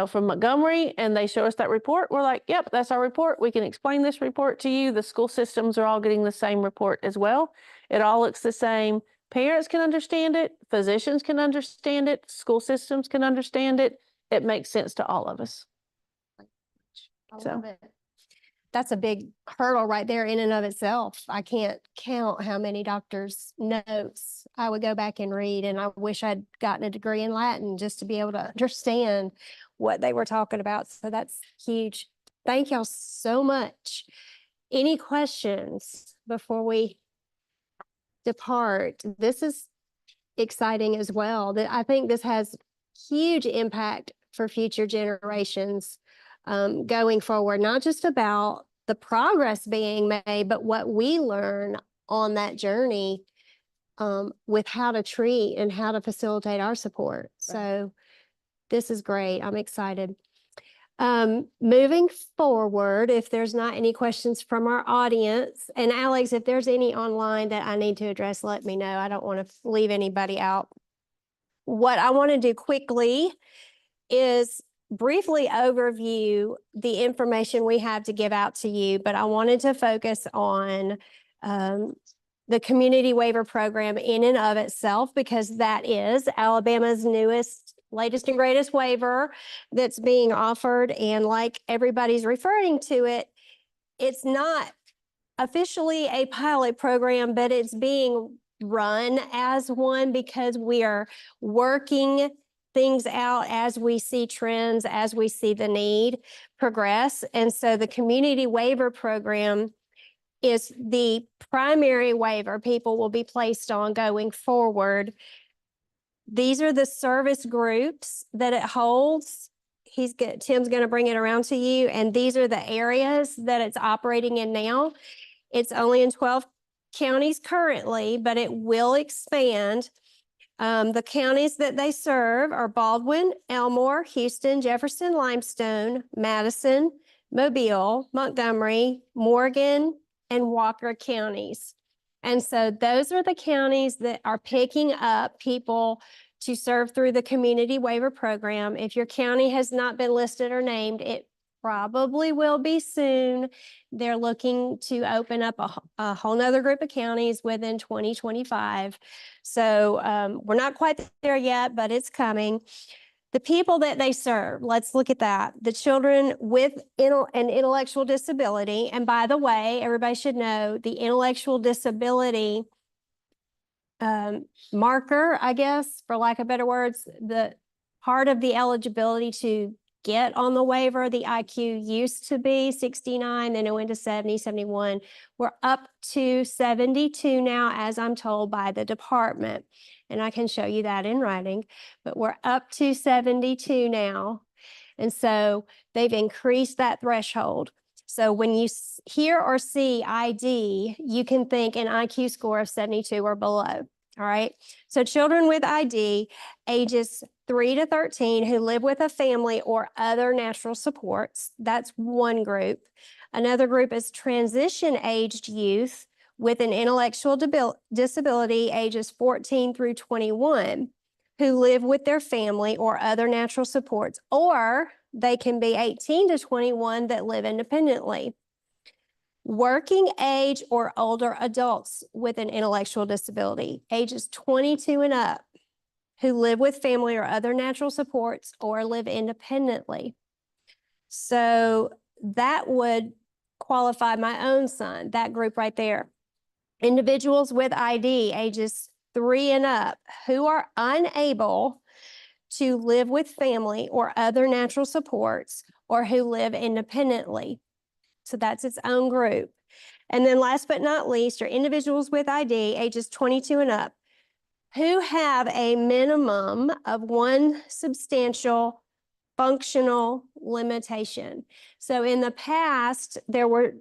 from Montgomery and they show us that report, we're like, yep, that's our report. We can explain this report to you. The school systems are all getting the same report as well. It all looks the same. Parents can understand it. Physicians can understand it. School systems can understand it. It makes sense to all of us. I So. love it. That's a big hurdle right there in and of itself. I can't count how many doctors' notes I would go back and read, and I wish I'd gotten a degree in Latin just to be able to understand what they were talking about. So that's huge. Thank y'all so much. Any questions before we depart? This is exciting as well. I think this has huge impact for future generations going forward, not just about the progress being made, but what we learn on that journey with how to treat and how to facilitate our support. So this is great. I'm excited. Moving forward, if there's not any questions from our audience, and Alex, if there's any online that I need to address, let me know. I don't want to leave anybody out. What I want to do quickly is briefly overview the information we have to give out to you, but I wanted to focus on the community waiver program in and of itself, because that is Alabama's newest, latest and greatest waiver that's being offered. And like everybody's referring to it, it's not officially a pilot program, but it's being run as one because we are working things out as we see trends, as we see the need progress. And so the community waiver program is the primary waiver people will be placed on going forward. These are the service groups that it holds. Tim's going to bring it around to you. And these are the areas that it's operating in now. It's only in 12 counties currently, but it will expand. The counties that they serve are Baldwin, Elmore, Houston, Jefferson, Limestone, Madison, Mobile, Montgomery, Morgan, and Walker counties. And so those are the counties that are picking up people to serve through the community waiver program. If your county has not been listed or named, it probably will be soon. They're looking to open up a whole nother group of counties within 2025. So we're not quite there yet, but it's coming. The people that they serve, let's look at that. The children with an intellectual disability. And by the way, everybody should know the intellectual disability marker, I guess, for lack of better words, the part of the eligibility to get on the waiver, the IQ used to be 69, then it went to 70, 71. We're up to 72 now, as I'm told by the department. And I can show you that in writing, but we're up to 72 now. And so they've increased that threshold. So when you hear or see ID, you can think an IQ score of 72 or below. All right. So children with ID, ages 3 to 13, who live with a family or other natural supports. That's one group. Another group is transition-aged youth with an intellectual disability, ages 14 through 21, who live with their family or other natural supports, or they can be 18 to 21 that live independently. Working age or older adults with an intellectual disability, ages 22 and up, who live with family or other natural supports or live independently. So that would qualify my own son, that group right there. Individuals with ID, ages 3 and up, who are unable to live with family or other natural supports or who live independently. So that's its own group. And then last but not least are individuals with ID, ages 22 and up, who have a minimum of one substantial functional limitation. So in the past, there were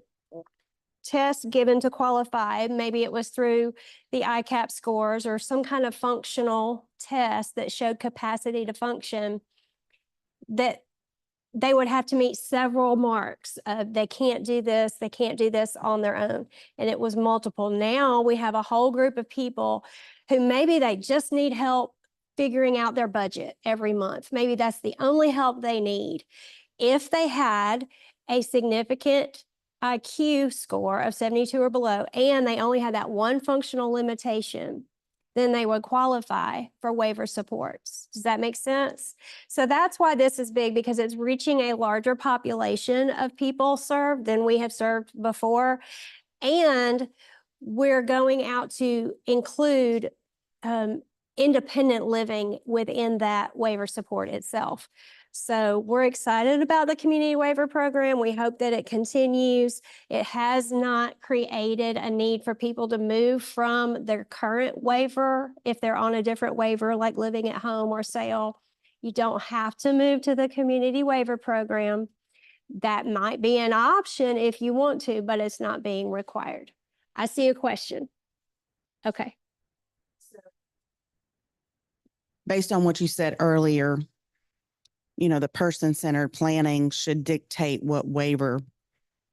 tests given to qualify. Maybe it was through the ICAP scores or some kind of functional test that showed capacity to function that they would have to meet several marks. They can't do this, they can't do this on their own. And it was multiple. Now we have a whole group of people who maybe they just need help figuring out their budget every month. Maybe that's the only help they need. If they had a significant IQ score of 72 or below, and they only had that one functional limitation, then they would qualify for waiver supports. Does that make sense? So that's why this is big, because it's reaching a larger population of people served than we have served before. And we're going out to include independent living within that waiver support itself. So we're excited about the community waiver program. We hope that it continues. It has not created a need for people to move from their current waiver if they're on a different waiver, like living at home or sale. You don't have to move to the community waiver program. That might be an option if you want to, but it's not being required. I see a question. Okay. Based on what you said earlier, you know, the person-centered planning should dictate what waiver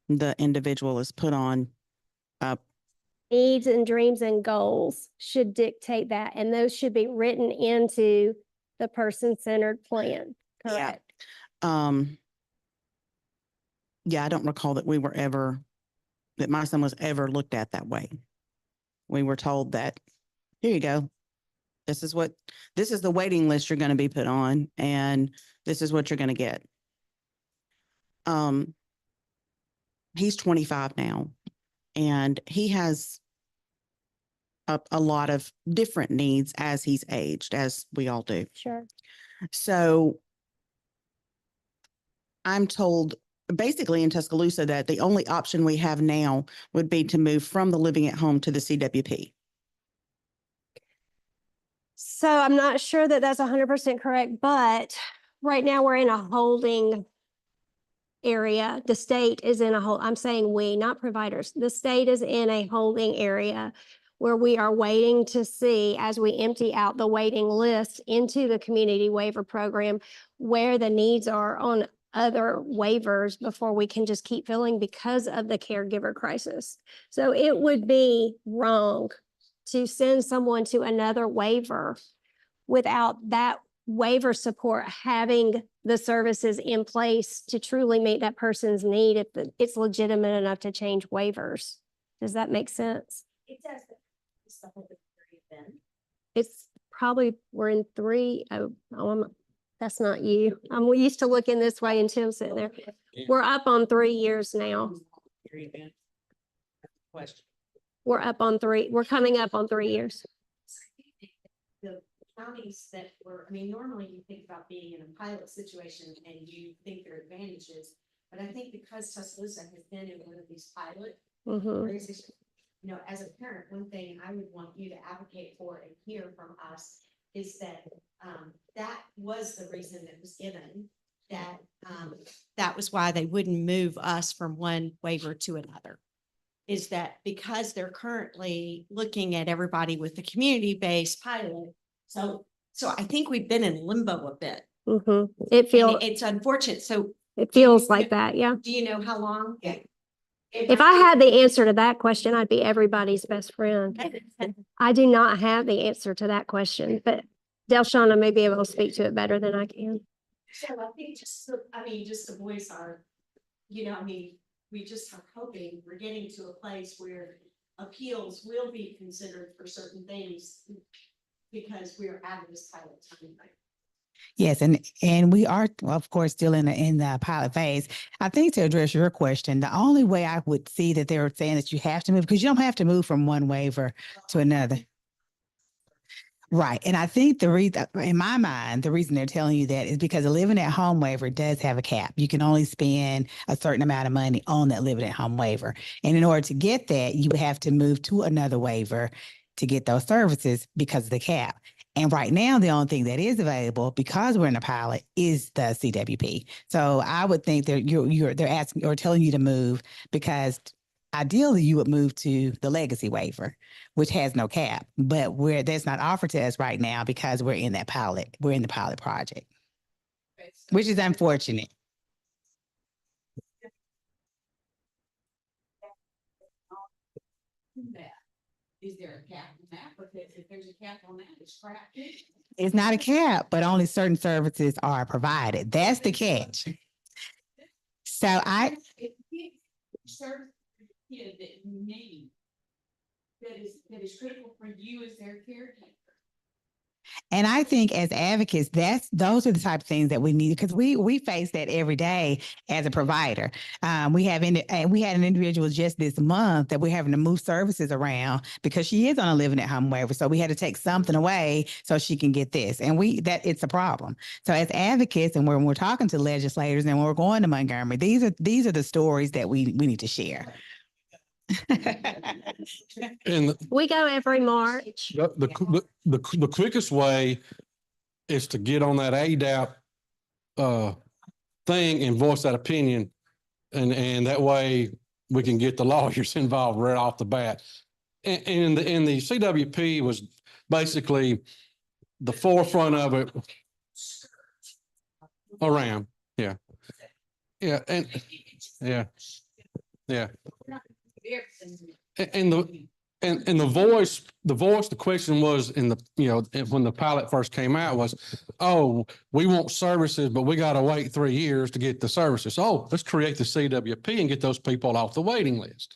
the individual is put on. Needs and dreams and goals should dictate that, and those should be written into the person-centered plan. Correct. Yeah, I don't recall that that my son was ever looked at that way. We were told that, here you go. This is the waiting list you're going to be put on, and this is what you're going to get. He's 25 now, and he has a lot of different needs as he's aged, as we all do. Sure. So I'm told basically in Tuscaloosa that the only option we have now would be to move from the living at home to the CWP. So I'm not sure that that's 100% correct, but right now we're in a holding area. The state is in I'm saying we, not providers. The state is in a holding area where we are waiting to see, as we empty out the waiting list into the community waiver program, where the needs are on other waivers before we can just keep filling because of the caregiver crisis. So it would be wrong to send someone to another waiver without that waiver support having the services in place to truly meet that person's need if it's legitimate enough to change waivers. Does that make sense? It does. It's probably, we're in 3. That's not you. I'm used to looking this way and Tim sitting there. We're up on 3 years now. We're up on 3. We're coming up on 3 years. The counties that normally you think about being in a pilot situation and you think there are advantages, but I think because Tuscaloosa has been in one of these pilot organizations, as a parent, one thing I would want you to advocate for and hear from us is that that was the reason that was given, that was why they wouldn't move us from one waiver to another, is that because they're currently looking at everybody with the community-based pilot. So I think we've been in limbo a bit. It's unfortunate. So it feels like that. Yeah. do you know how long? Yeah. If I had the answer to that question, I'd be everybody's best friend. I do not have the answer to that question, but Delshana may be able to speak to it better than I can. So I think just to voice our, we just are hoping we're getting to a place where appeals will be considered for certain things because we're out of this pilot time. Yes, and we are, of course, still in the pilot phase. I think to address your question, the only way I would see that they're saying that you have to move, because you don't have to move from one waiver to another. Right. And I think in my mind, the reason they're telling you that is because a living at home waiver does have a cap. You can only spend a certain amount of money on that living at home waiver. And in order to get that, you would have to move to another waiver to get those services because of the cap. And right now, the only thing that is available, because we're in a pilot, is the CWP. So I would think that they're asking or telling you to move because ideally you would move to the legacy waiver, which has no cap, but that's not offered to us right now because we're in that pilot. We're in the pilot project, which is unfortunate. that? Is there a cap on that? Because if there's a cap on that, it's crap. It's not a cap, but only certain services are provided. That's the catch. So If you service the kid that you need, that is critical for you as their caretaker. And I think as advocates, those are the type of things that we need because we face that every day as a provider. We had an individual just this month that we're having to move services around because she is on a living at home waiver. So we had to take something away so she can get this. And it's a problem. So as advocates, and when we're talking to legislators and when we're going to Montgomery, these are the stories that we need to share. And We go every March. the quickest way is to get on that ADAP thing and voice that opinion. And that way we can get the lawyers involved right off the bat. And the CWP was basically the forefront of it around. Yeah. Yeah. And yeah. Yeah. And the question was when the pilot first came out was, oh, we want services, but we got to wait 3 years to get the services. Oh, let's create the CWP and get those people off the waiting list.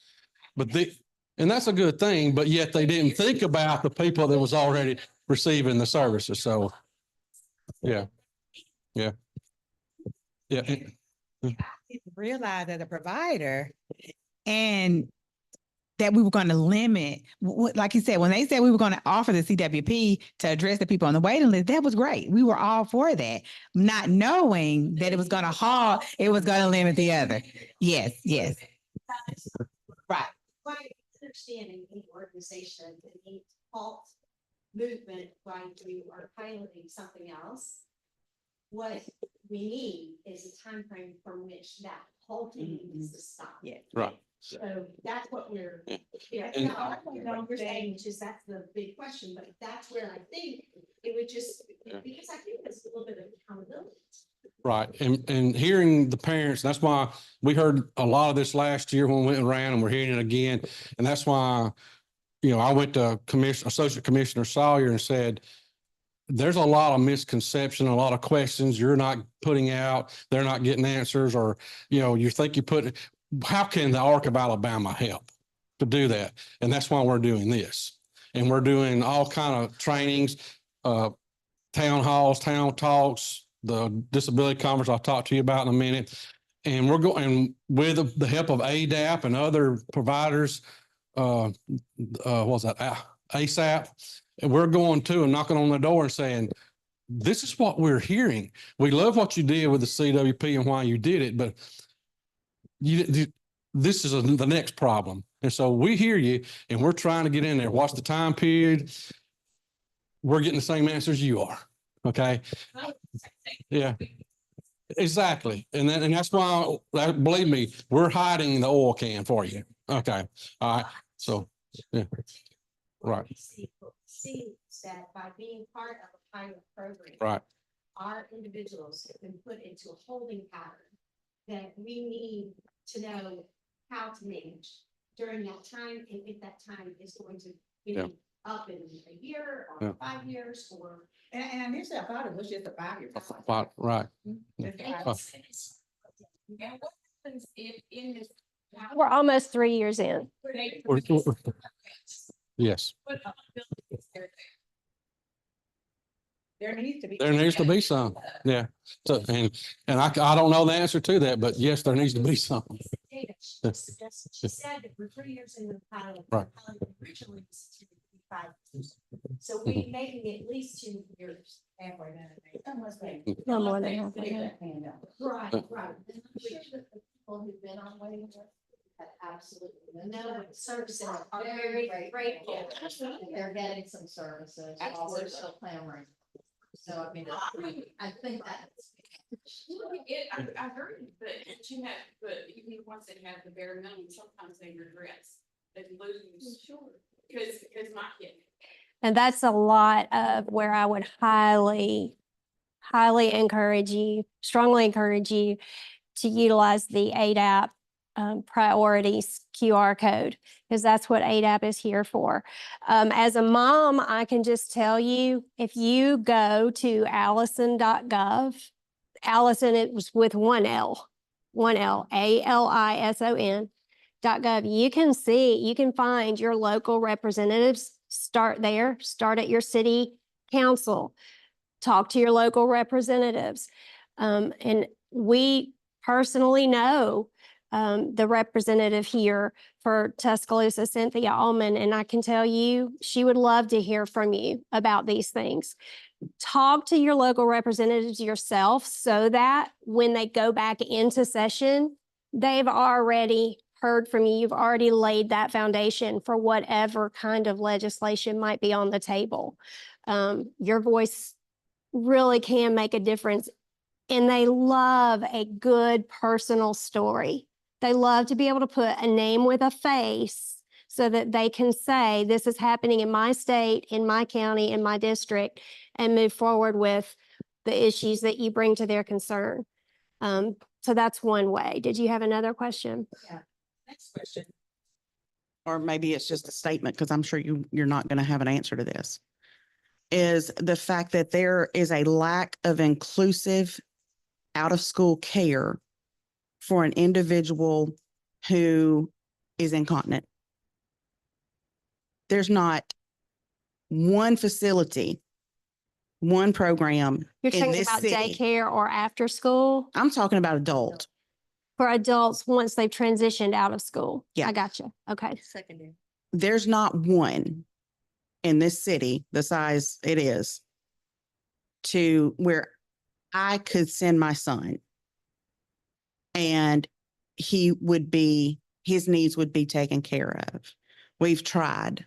And that's a good thing, but yet they didn't think about the people that was already receiving the services. So, yeah. Realize as a provider and that we were going to limit, like you said, when they said we were going to offer the CWP to address the people on the waiting list, that was great. We were all for that, not knowing that it was going to limit the other. Yes. Right. My understanding in the organization, the halt movement, while we are piloting something else, what we need is a time frame from which that halting needs to stop. Yeah. Right. So that's what we're, And- you're saying, which is that's the big question, but that's where I think it would just, because I think it's a little bit of accountability. Right. And hearing the parents, that's why we heard a lot of this last year when we went around and we're hearing it again. And that's why, I went to Associate Commissioner Sawyer and said, there's a lot of misconception, a lot of questions you're not putting out, they're not getting answers, or, you think you put, how can the Arc of Alabama help to do that? And that's why we're doing this. And we're doing all kind of trainings, town halls, town talks, the disability conference I'll talk to you about in a minute. And we're going with the help of ADAP and other providers, what was that? ASAP. And we're going to and knocking on the door and saying, this is what we're hearing. We love what you did with the CWP and why you did it, but this is the next problem. And so we hear you and we're trying to get in there. What's the time period? We're getting the same answers you are. Okay. Yeah, exactly. And that's why, believe me, we're hiding the oil can for you. Okay. All right. So, yeah. Right. See that by being part of a pilot program. Right. Our individuals have been put into a holding pattern that we need to know how to manage during that time, and if that time is going to be up in a year or 5 years or. And initially I thought it was just a 5-year. Right. Now, what happens if in this? We're almost 3 years in. Yes. There needs to be. There needs to be some. Yeah. So, and I don't know the answer to that, but yes, there needs to be some. She said that we're 3 years into the pilot. Right. The pilot originally was to be 5 years. So we're making it at least 2 years. Halfway down. No more than half. Right. And I'm sure that the people who've been on waiting list have absolutely no services are very grateful. They're getting some services while we're still clamoring. So I mean, I think that's. I heard, but even the ones that have the bare minimum, sometimes they regress. They lose. Sure. Because my kid. And that's a lot of where I would highly encourage you, strongly encourage you to utilize the ADAP priorities QR code, because that's what ADAP is here for. As a mom, I can just tell you, if you go to allison.gov, Allison, it was with one L, ALISON.gov. You can see, you can find your local representatives. Start there, start at your city council, talk to your local representatives. And we personally know the representative here for Tuscaloosa, Cynthia Allman, and I can tell you, she would love to hear from you about these things. Talk to your local representatives yourself so that when they go back into session, they've already heard from you. You've already laid that foundation for whatever kind of legislation might be on the table. Your voice really can make a difference, and they love a good personal story. They love to be able to put a name with a face so that they can say, this is happening in my state, in my county, in my district, and move forward with the issues that you bring to their concern. So that's one way. Did you have another question? Yeah. Next question. Or maybe it's just a statement, because I'm sure you're not going to have an answer to this, is the fact that there is a lack of inclusive out-of-school care for an individual who is incontinent. There's not one facility, one program You're in talking this about city. daycare or after school? I'm talking about adult. For adults, once they've transitioned out of school? Yeah. I got you. Okay. Secondary. There's not one in this city, the size it is, to where I could send my son and his needs would be taken care of. We've tried.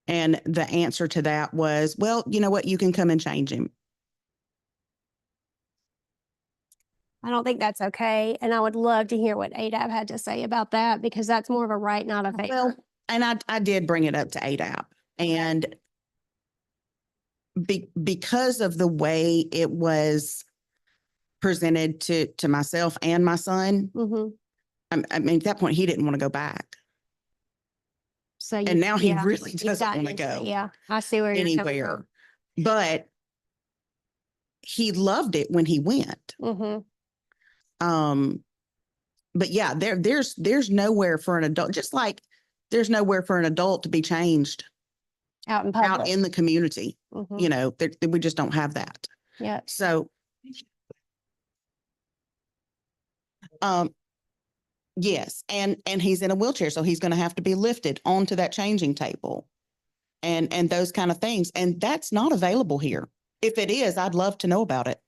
And the answer to that was, well, you know what? You can come and change him. I don't think that's okay. And I would love to hear what ADAP had to say about that, because that's more of a right, not a favor. Well, and I did bring it up to ADAP, and because of the way it was presented to myself and my son, Mhm. I mean, at that point, he didn't want to go back. So And now he yeah, really you've doesn't gotten want to into it. go Yeah, I see where you're coming anywhere. from. But he loved it when he went. Mhm. But yeah, there's nowhere for an adult, just like there's nowhere for an adult to be changed Out in public. out in the community. Mhm. You know, we just don't have that. Yeah. So, yes, and he's in a wheelchair, so he's going to have to be lifted onto that changing table, and those kind of things, and that's not available here. If it is, I'd love to know about it.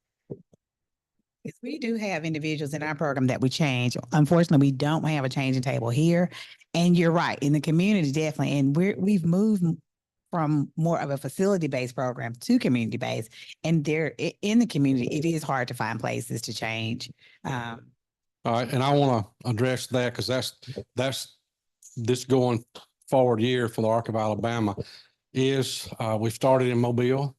Yes, we do have individuals in our program that we change. Unfortunately, we don't have a changing table here. And you're right, in the community, definitely. And we've moved from more of a facility-based program to community-based. And in the community, it is hard to find places to change. All right, and I want to address that because that's this going forward year for the Arc of Alabama is we started in Mobile.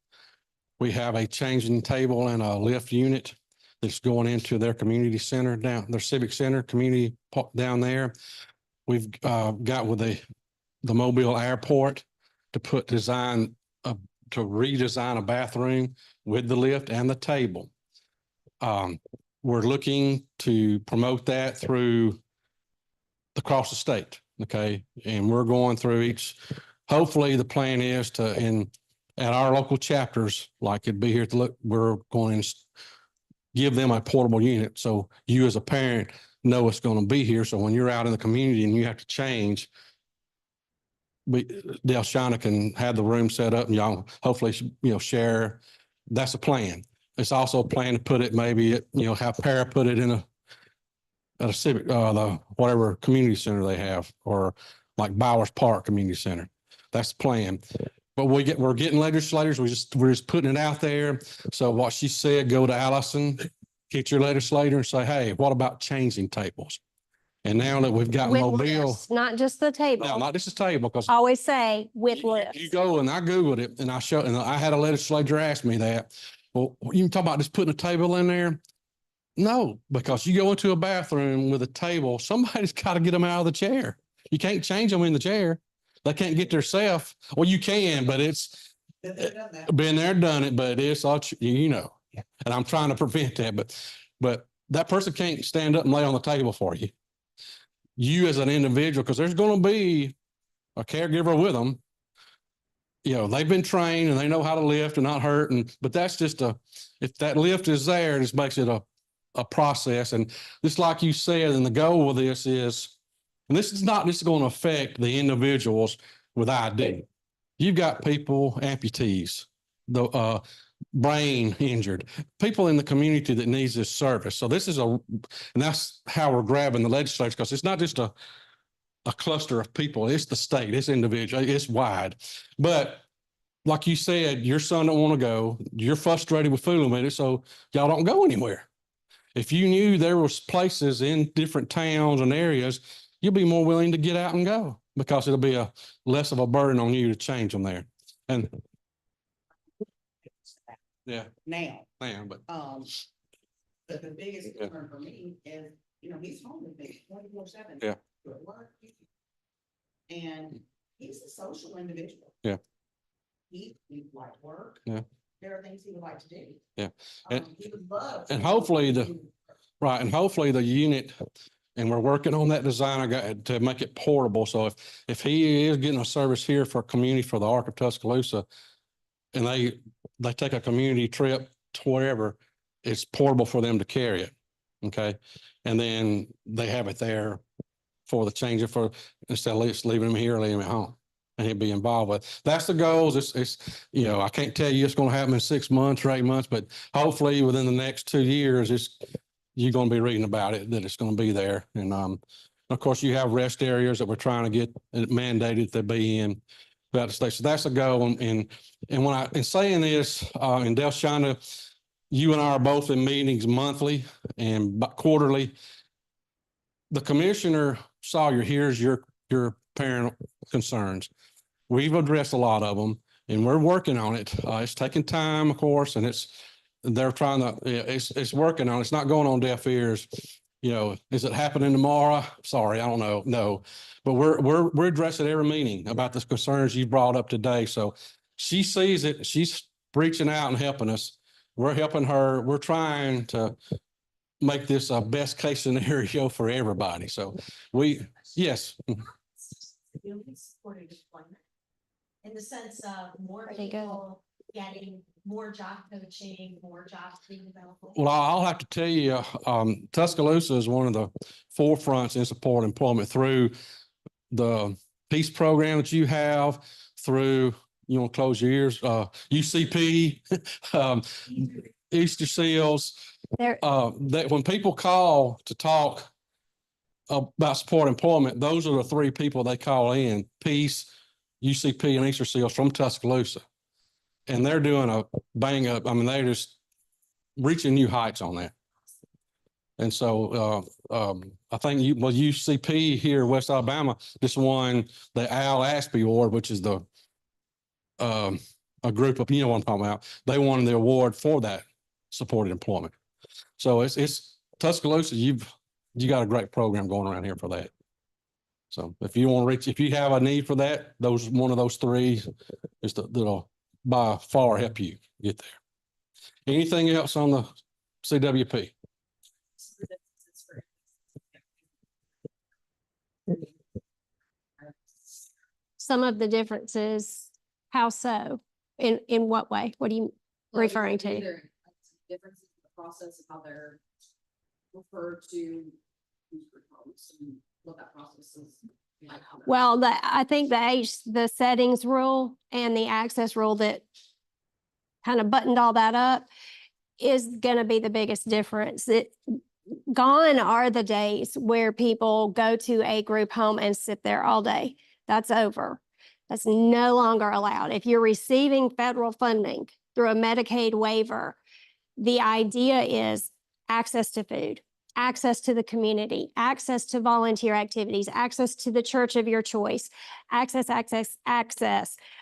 We have a changing table and a lift unit that's going into their community center down, their civic center community down there. We've got with the Mobile airport to redesign a bathroom with the lift and the table. We're looking to promote that through across the state. Okay. And we're going through hopefully the plan is at our local chapters, like it'd be here to look, we're going to give them a portable unit. So you as a parent know it's going to be here. So when you're out in the community and you have to change, Delshana can have the room set up and y'all hopefully, share. That's a plan. It's also a plan to put it have para put it in at a civic, the whatever community center they have, or like Bowers Park Community Center. That's the plan. But we're getting legislators. We're just putting it out there. So what she said, go to Allison, get your legislator and say, hey, what about changing tables? And now that we've got With Mobile, lifts, not just the table. no, not just a table, because Always say with lifts. you go and I Googled it and I had a legislator ask me that. Well, you can talk about just putting a table in there. No, because you go into a bathroom with a table, somebody's got to get them out of the chair. You can't change them in the chair. They can't get theirself. Well, you can, but it's been there, done it, but it's all, you know, and I'm trying to prevent that, but that person can't stand up and lay on the table for you. You as an individual, because there's going to be a caregiver with them. You know, they've been trained and they know how to lift and not hurt. But that's just if that lift is there, it just makes it a process. And just like you said, and the goal of this is, and this is not just going to affect the individuals with ID. You've got people, amputees, the brain injured, people in the community that needs this service. So this is and that's how we're grabbing the legislature, because it's not just a cluster of people. It's the state, it's individual, it's wide. But like you said, your son don't want to go. You're frustrated with fooling with it, so y'all don't go anywhere. If you knew there was places in different towns and areas, you'll be more willing to get out and go, because it'll be less of a burden on you to change them there. And yeah, Now, but but the biggest Yeah. concern for me is, he's home with me 24/7. Yeah. At work. And he's a social individual. Yeah. He like work. Yeah. There are things he would like to do. Yeah. And- He would love. and to hopefully do- right, and hopefully the unit, and we're working on that design, I got to make it portable. So if he is getting a service here for a community, for the Ark of Tuscaloosa, and they take a community trip to wherever, it's portable for them to carry it. Okay. And then they have it there for the change for, instead of just leaving him here, leaving him at home. And he'll be involved with. That's the goals. It's I can't tell you it's going to happen in 6 months or 8 months, but hopefully within the next 2 years, you're going to be reading about it, that it's going to be there. And of course, you have rest areas that we're trying to get mandated to be in throughout the state. So that's a goal. And when in saying this, in Delshanda, you and I are both in meetings monthly and quarterly. The commissioner Sawyer hears your parent concerns. We've addressed a lot of them, and we're working on it. It's taking time, of course, and they're trying to. It's working on. It's not going on deaf ears. Is it happening tomorrow? Sorry, I don't know. No, but we're addressing every meeting about the concerns you brought up today. So she sees it. She's reaching out and helping us. We're helping her. We're trying to make this a best case scenario for everybody. So yes. Supported employment. In the sense of more There you go. people getting more job coaching, more jobs being available. Well, I'll have to tell you, Tuscaloosa is one of the forefronts in support employment through the peace program that you have, through, close your ears, UCP, Easter Seals. There, That when people call to talk about support employment, those are the 3 people they call in: Peace, UCP, and Easter Seals from Tuscaloosa. And they're doing a bang up. I mean, they're just reaching new heights on that. And so I think UCP here in West Alabama just won the Al Ashby Award, which is a group of, what I'm talking about. They won the award for that supported employment. So it's Tuscaloosa. You got a great program going around here for that. So if you want to reach, if you have a need for that, one of those 3 is that'll by far help you get there. Anything else on the CWP? some of the differences, how so? In what way? What are you referring to? Differences in the process of how they're referred to homes and what that process is like. Well, I think the settings rule and the access rule that kind of buttoned all that up is going to be the biggest difference. Gone are the days where people go to a group home and sit there all day. That's over. That's no longer allowed. If you're receiving federal funding through a Medicaid waiver, the idea is access to food, access to the community, access to volunteer activities, access to the church of your choice, access,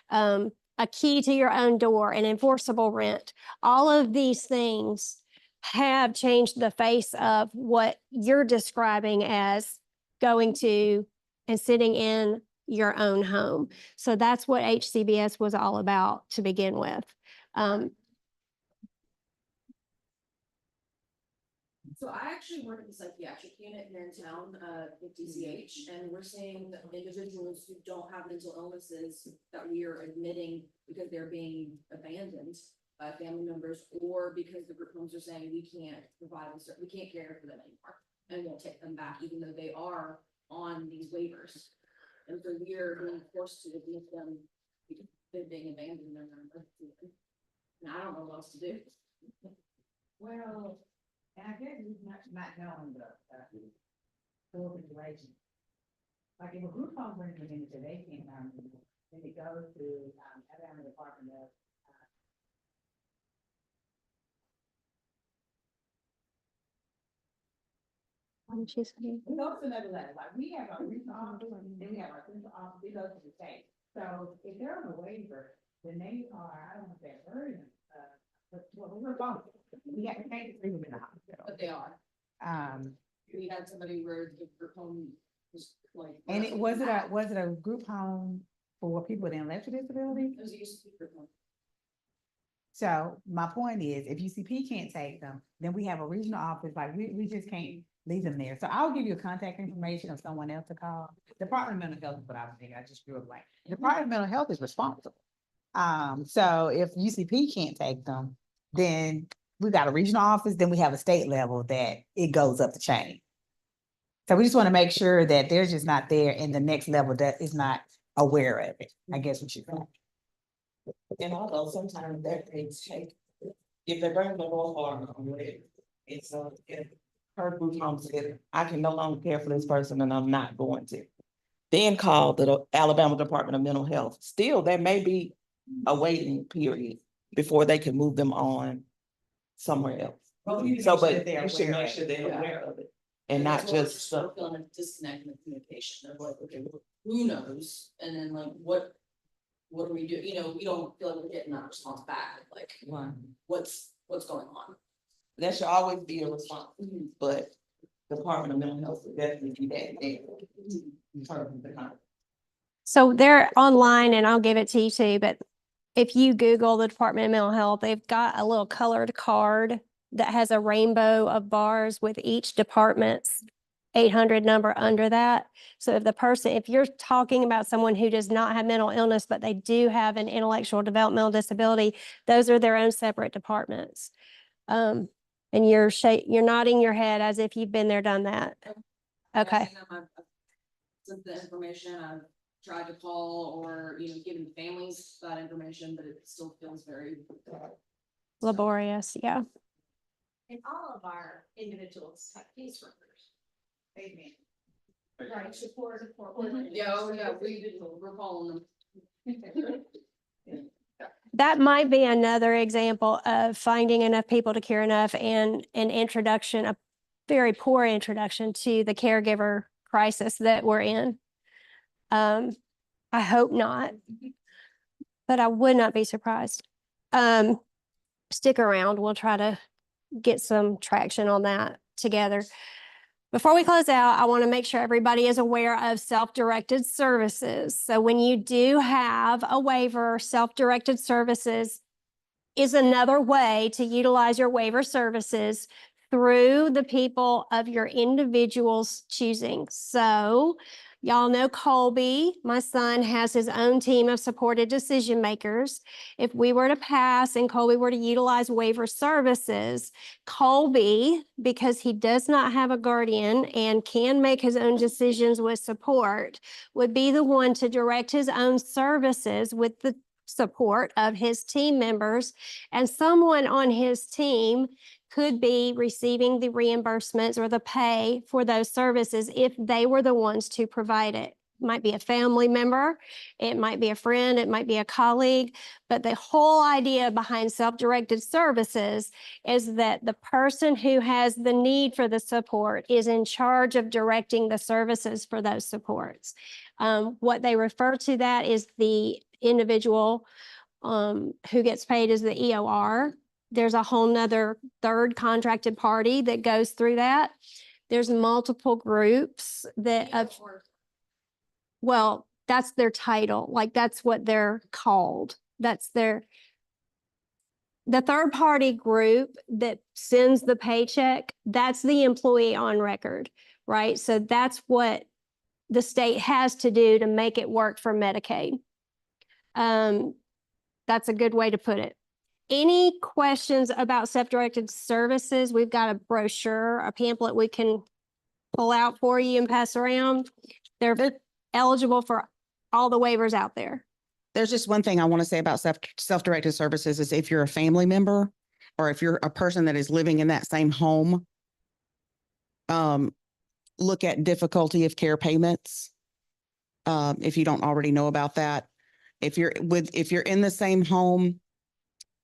a key to your own door, an enforceable rent. All of these things have changed the face of what you're describing as going to and sitting in your own home. So that's what HCBS was all about to begin with. So I actually work at the psychiatric unit here in town, with DCH, and we're seeing individuals who don't have mental illnesses that we are admitting because they're being abandoned by family members, or because the group homes are saying we can't provide them, we can't care for them anymore, and won't take them back, even though they are on these waivers. And so we are being forced to admit them because they're being abandoned in their own. And I don't know what else to do. Well, and I guess it's not knowing the full situation. Like if a group home brings them into, they can't, then it goes to, Alabama Department of, it goes to another level, like we have our regional office, then we have our central office, it goes to the state. So if they're on a waiver, then they are, I don't know if they're burden, but well, we're both. We can't leave them in the hospital. But they are. We had somebody where the group home was like. And it was it a group home for people with intellectual disabilities? It was a UCP group home. So my point is, if UCP can't take them, then we have a regional office, like we just can't leave them there. So I'll give you a contact information of someone else to call. Department of Mental Health is what I was thinking. I just drew a blank. Department of Mental Health is responsible. So if UCP can't take them, then we got a regional office, then we have a state level that it goes up the chain. So we just want to make sure that they're just not there in the next level that is not aware of it. I guess we should say. And although sometimes that they take, if they bring them more harm on it, it's if her group home said, I can no longer care for this person and I'm not going to. Then call the Alabama Department of Mental Health. Still, there may be a waiting period before they can move them on somewhere else. Well, we need to So, make sure but that they're we should aware make of sure it. they're aware of it. And And not that's what we're just, still feeling a disconnect in the communication of like, okay, well, who knows? And then like, what do we do? You know, we don't feel like we're getting that response back, like, what's going on? that should always be a response, but Department of Mental Health would definitely be that there. In terms of the kind. So they're online, and I'll give it to you too, but if you Google the Department of Mental Health, they've got a little colored card that has a rainbow of bars with each department's 800 number under that. So if you're talking about someone who does not have mental illness, but they do have an intellectual developmental disability, those are their own separate departments. And you're nodding your head as if you've been there, done that. Okay. I've sent the information, I've tried to call or, given families that information, but it still feels very. Laborious, yeah. And all of our individuals have caseworkers. Amen. Right, support. Yeah, we're calling them. That might be another example of finding enough people to care enough and an introduction, a very poor introduction to the caregiver crisis that we're in. I hope not, but I would not be surprised. Stick around. We'll try to get some traction on that together. Before we close out, I want to make sure everybody is aware of self-directed services. So when you do have a waiver, self-directed services is another way to utilize your waiver services through the people of your individual's choosing. So y'all know Colby, my son, has his own team of supported decision makers. If we were to pass and Colby were to utilize waiver services, Colby, because he does not have a guardian and can make his own decisions with support, would be the one to direct his own services with the support of his team members, and someone on his team could be receiving the reimbursements or the pay for those services if they were the ones to provide it. Might be a family member, it might be a friend, it might be a colleague, but the whole idea behind self-directed services is that the person who has the need for the support is in charge of directing the services for those supports. What they refer to that is the individual who gets paid as the EOR, there's a whole nother third contracted party that goes through that. There's multiple groups that well, that's their title. Like that's what they're called. That's the third party group that sends the paycheck. That's the employee on record, right? So that's what the state has to do to make it work for Medicaid. That's a good way to put it. Any questions about self-directed services? We've got a brochure, a pamphlet we can pull out for you and pass around. They're eligible for all the waivers out there. There's just one thing I want to say about self-directed services is if you're a family member or if you're a person that is living in that same home, look at difficulty of care payments. If you don't already know about that, if you're in the same home,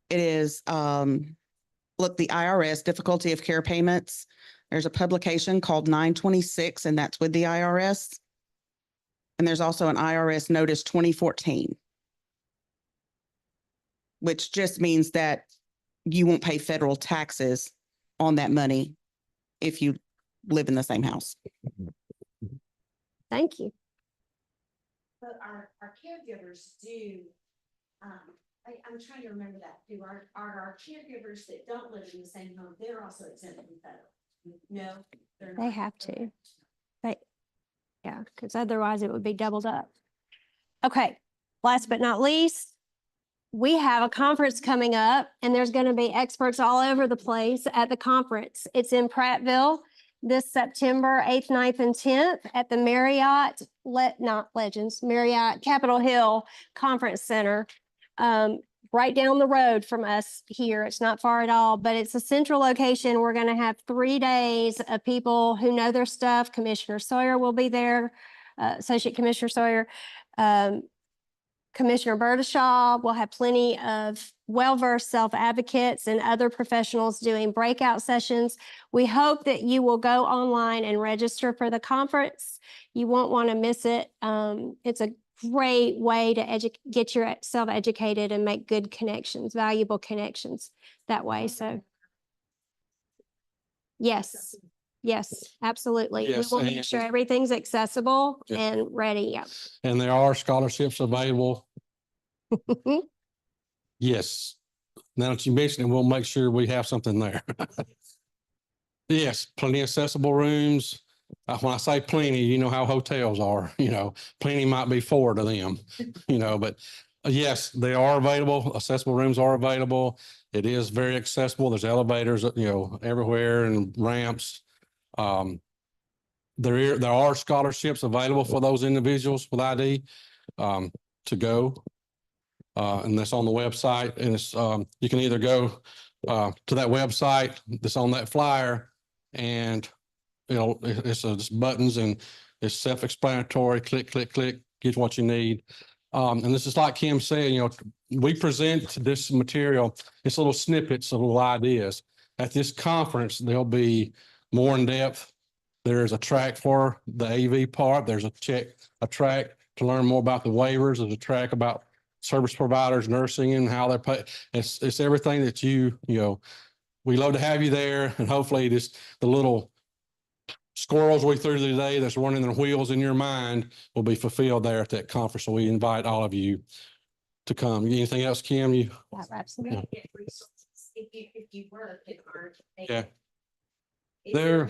it is, look, the IRS difficulty of care payments. There's a publication called 926, and that's with the IRS. And there's also an IRS notice 2014, which just means that you won't pay federal taxes on that money if you live in the same house. Thank you. But our caregivers do, I'm trying to remember that. Do our caregivers that don't live in the same home, they're also exempt from federal? No, they're not. They have to. Yeah, because otherwise it would be doubled up. Okay, last but not least, we have a conference coming up and there's going to be experts all over the place at the conference. It's in Prattville this September 8th, 9th, and 10th at the Marriott, Marriott Capitol Hill Conference Center. Right down the road from us here. It's not far at all, but it's a central location. We're going to have 3 days of people who know their stuff. Commissioner Sawyer will be there, Associate Commissioner Sawyer. Commissioner Burdashaw will have plenty of well-versed self-advocates and other professionals doing breakout sessions. We hope that you will go online and register for the conference. You won't want to miss it. It's a great way to get yourself educated and make good connections, valuable connections that way. So yes, absolutely. Yes, We will make sure everything's accessible and ready. Yeah. And there are scholarships available. Yes. Now that you mentioned it, we'll make sure we have something there. Yes, plenty of accessible rooms. When I say plenty, you know how hotels are, plenty might be 4 to them, but yes, they are available. Accessible rooms are available. It is very accessible. There's elevators, everywhere and ramps. There are scholarships available for those individuals with ID to go. And that's on the website. And it's you can either go to that website that's on that flyer and it's just buttons and it's self-explanatory. Click, click, click, get what you need. And this is like Kim said, we present this material, it's little snippets of little ideas. At this conference, there'll be more in depth. There's a track for the AV part. There's a track to learn more about the waivers. There's a track about service providers, nursing and how they're paid. It's everything that we love to have you there. And hopefully just the little squirrels we threw today that's running their wheels in your mind will be fulfilled there at that conference. So we invite all of you to come. Anything else, Kim? Yeah, absolutely. If you work at our. Yeah. There.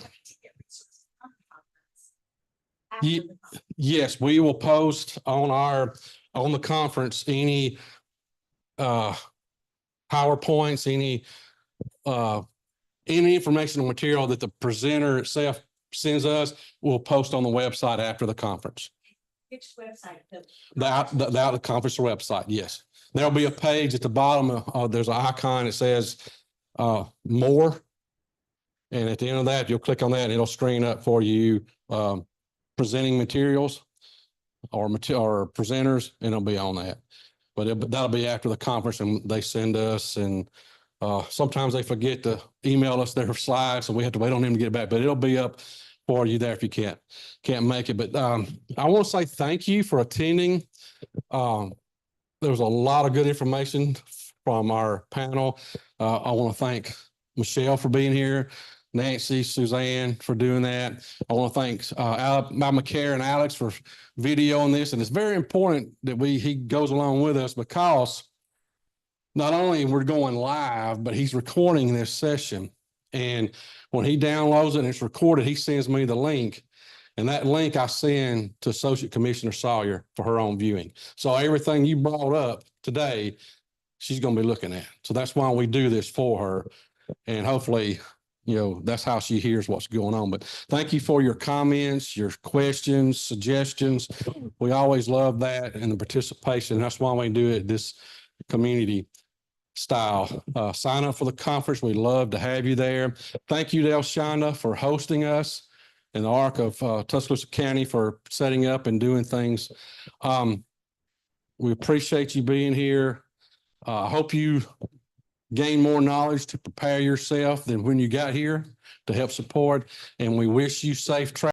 Yes, we will post on the conference any PowerPoints, any informational material that the presenter itself sends us, we'll post on the website after the conference. Which website? The conference website, yes. There'll be a page at the bottom. There's an icon that says more. And at the end of that, you'll click on that and it'll screen up for you presenting materials or presenters, and it'll be on that. But that'll be after the conference and they send us, and sometimes they forget to email us their slides, so we have to wait on them to get it back, but it'll be up for you there if you can't make it. But I want to say thank you for attending. There was a lot of good information from our panel. I want to thank Michelle for being here, Nancy, Suzanne for doing that. I want to thank Mama Care and Alex for videoing this. And it's very important that he goes along with us, because not only we're going live, but he's recording this session. And when he downloads it and it's recorded, he sends me the link. And that link I send to Associate Commissioner Sawyer for her own viewing. So everything you brought up today, she's going to be looking at. So that's why we do this for her. And hopefully, that's how she hears what's going on. But thank you for your comments, your questions, suggestions. We always love that and the participation. That's why we do it this community style. Sign up for the conference. We'd love to have you there. Thank you to Elshanda for hosting us, and the ARC of Tuscaloosa County for setting up and doing things. We appreciate you being here. I hope you gain more knowledge to prepare yourself than when you got here to help support. And we wish you safe travel.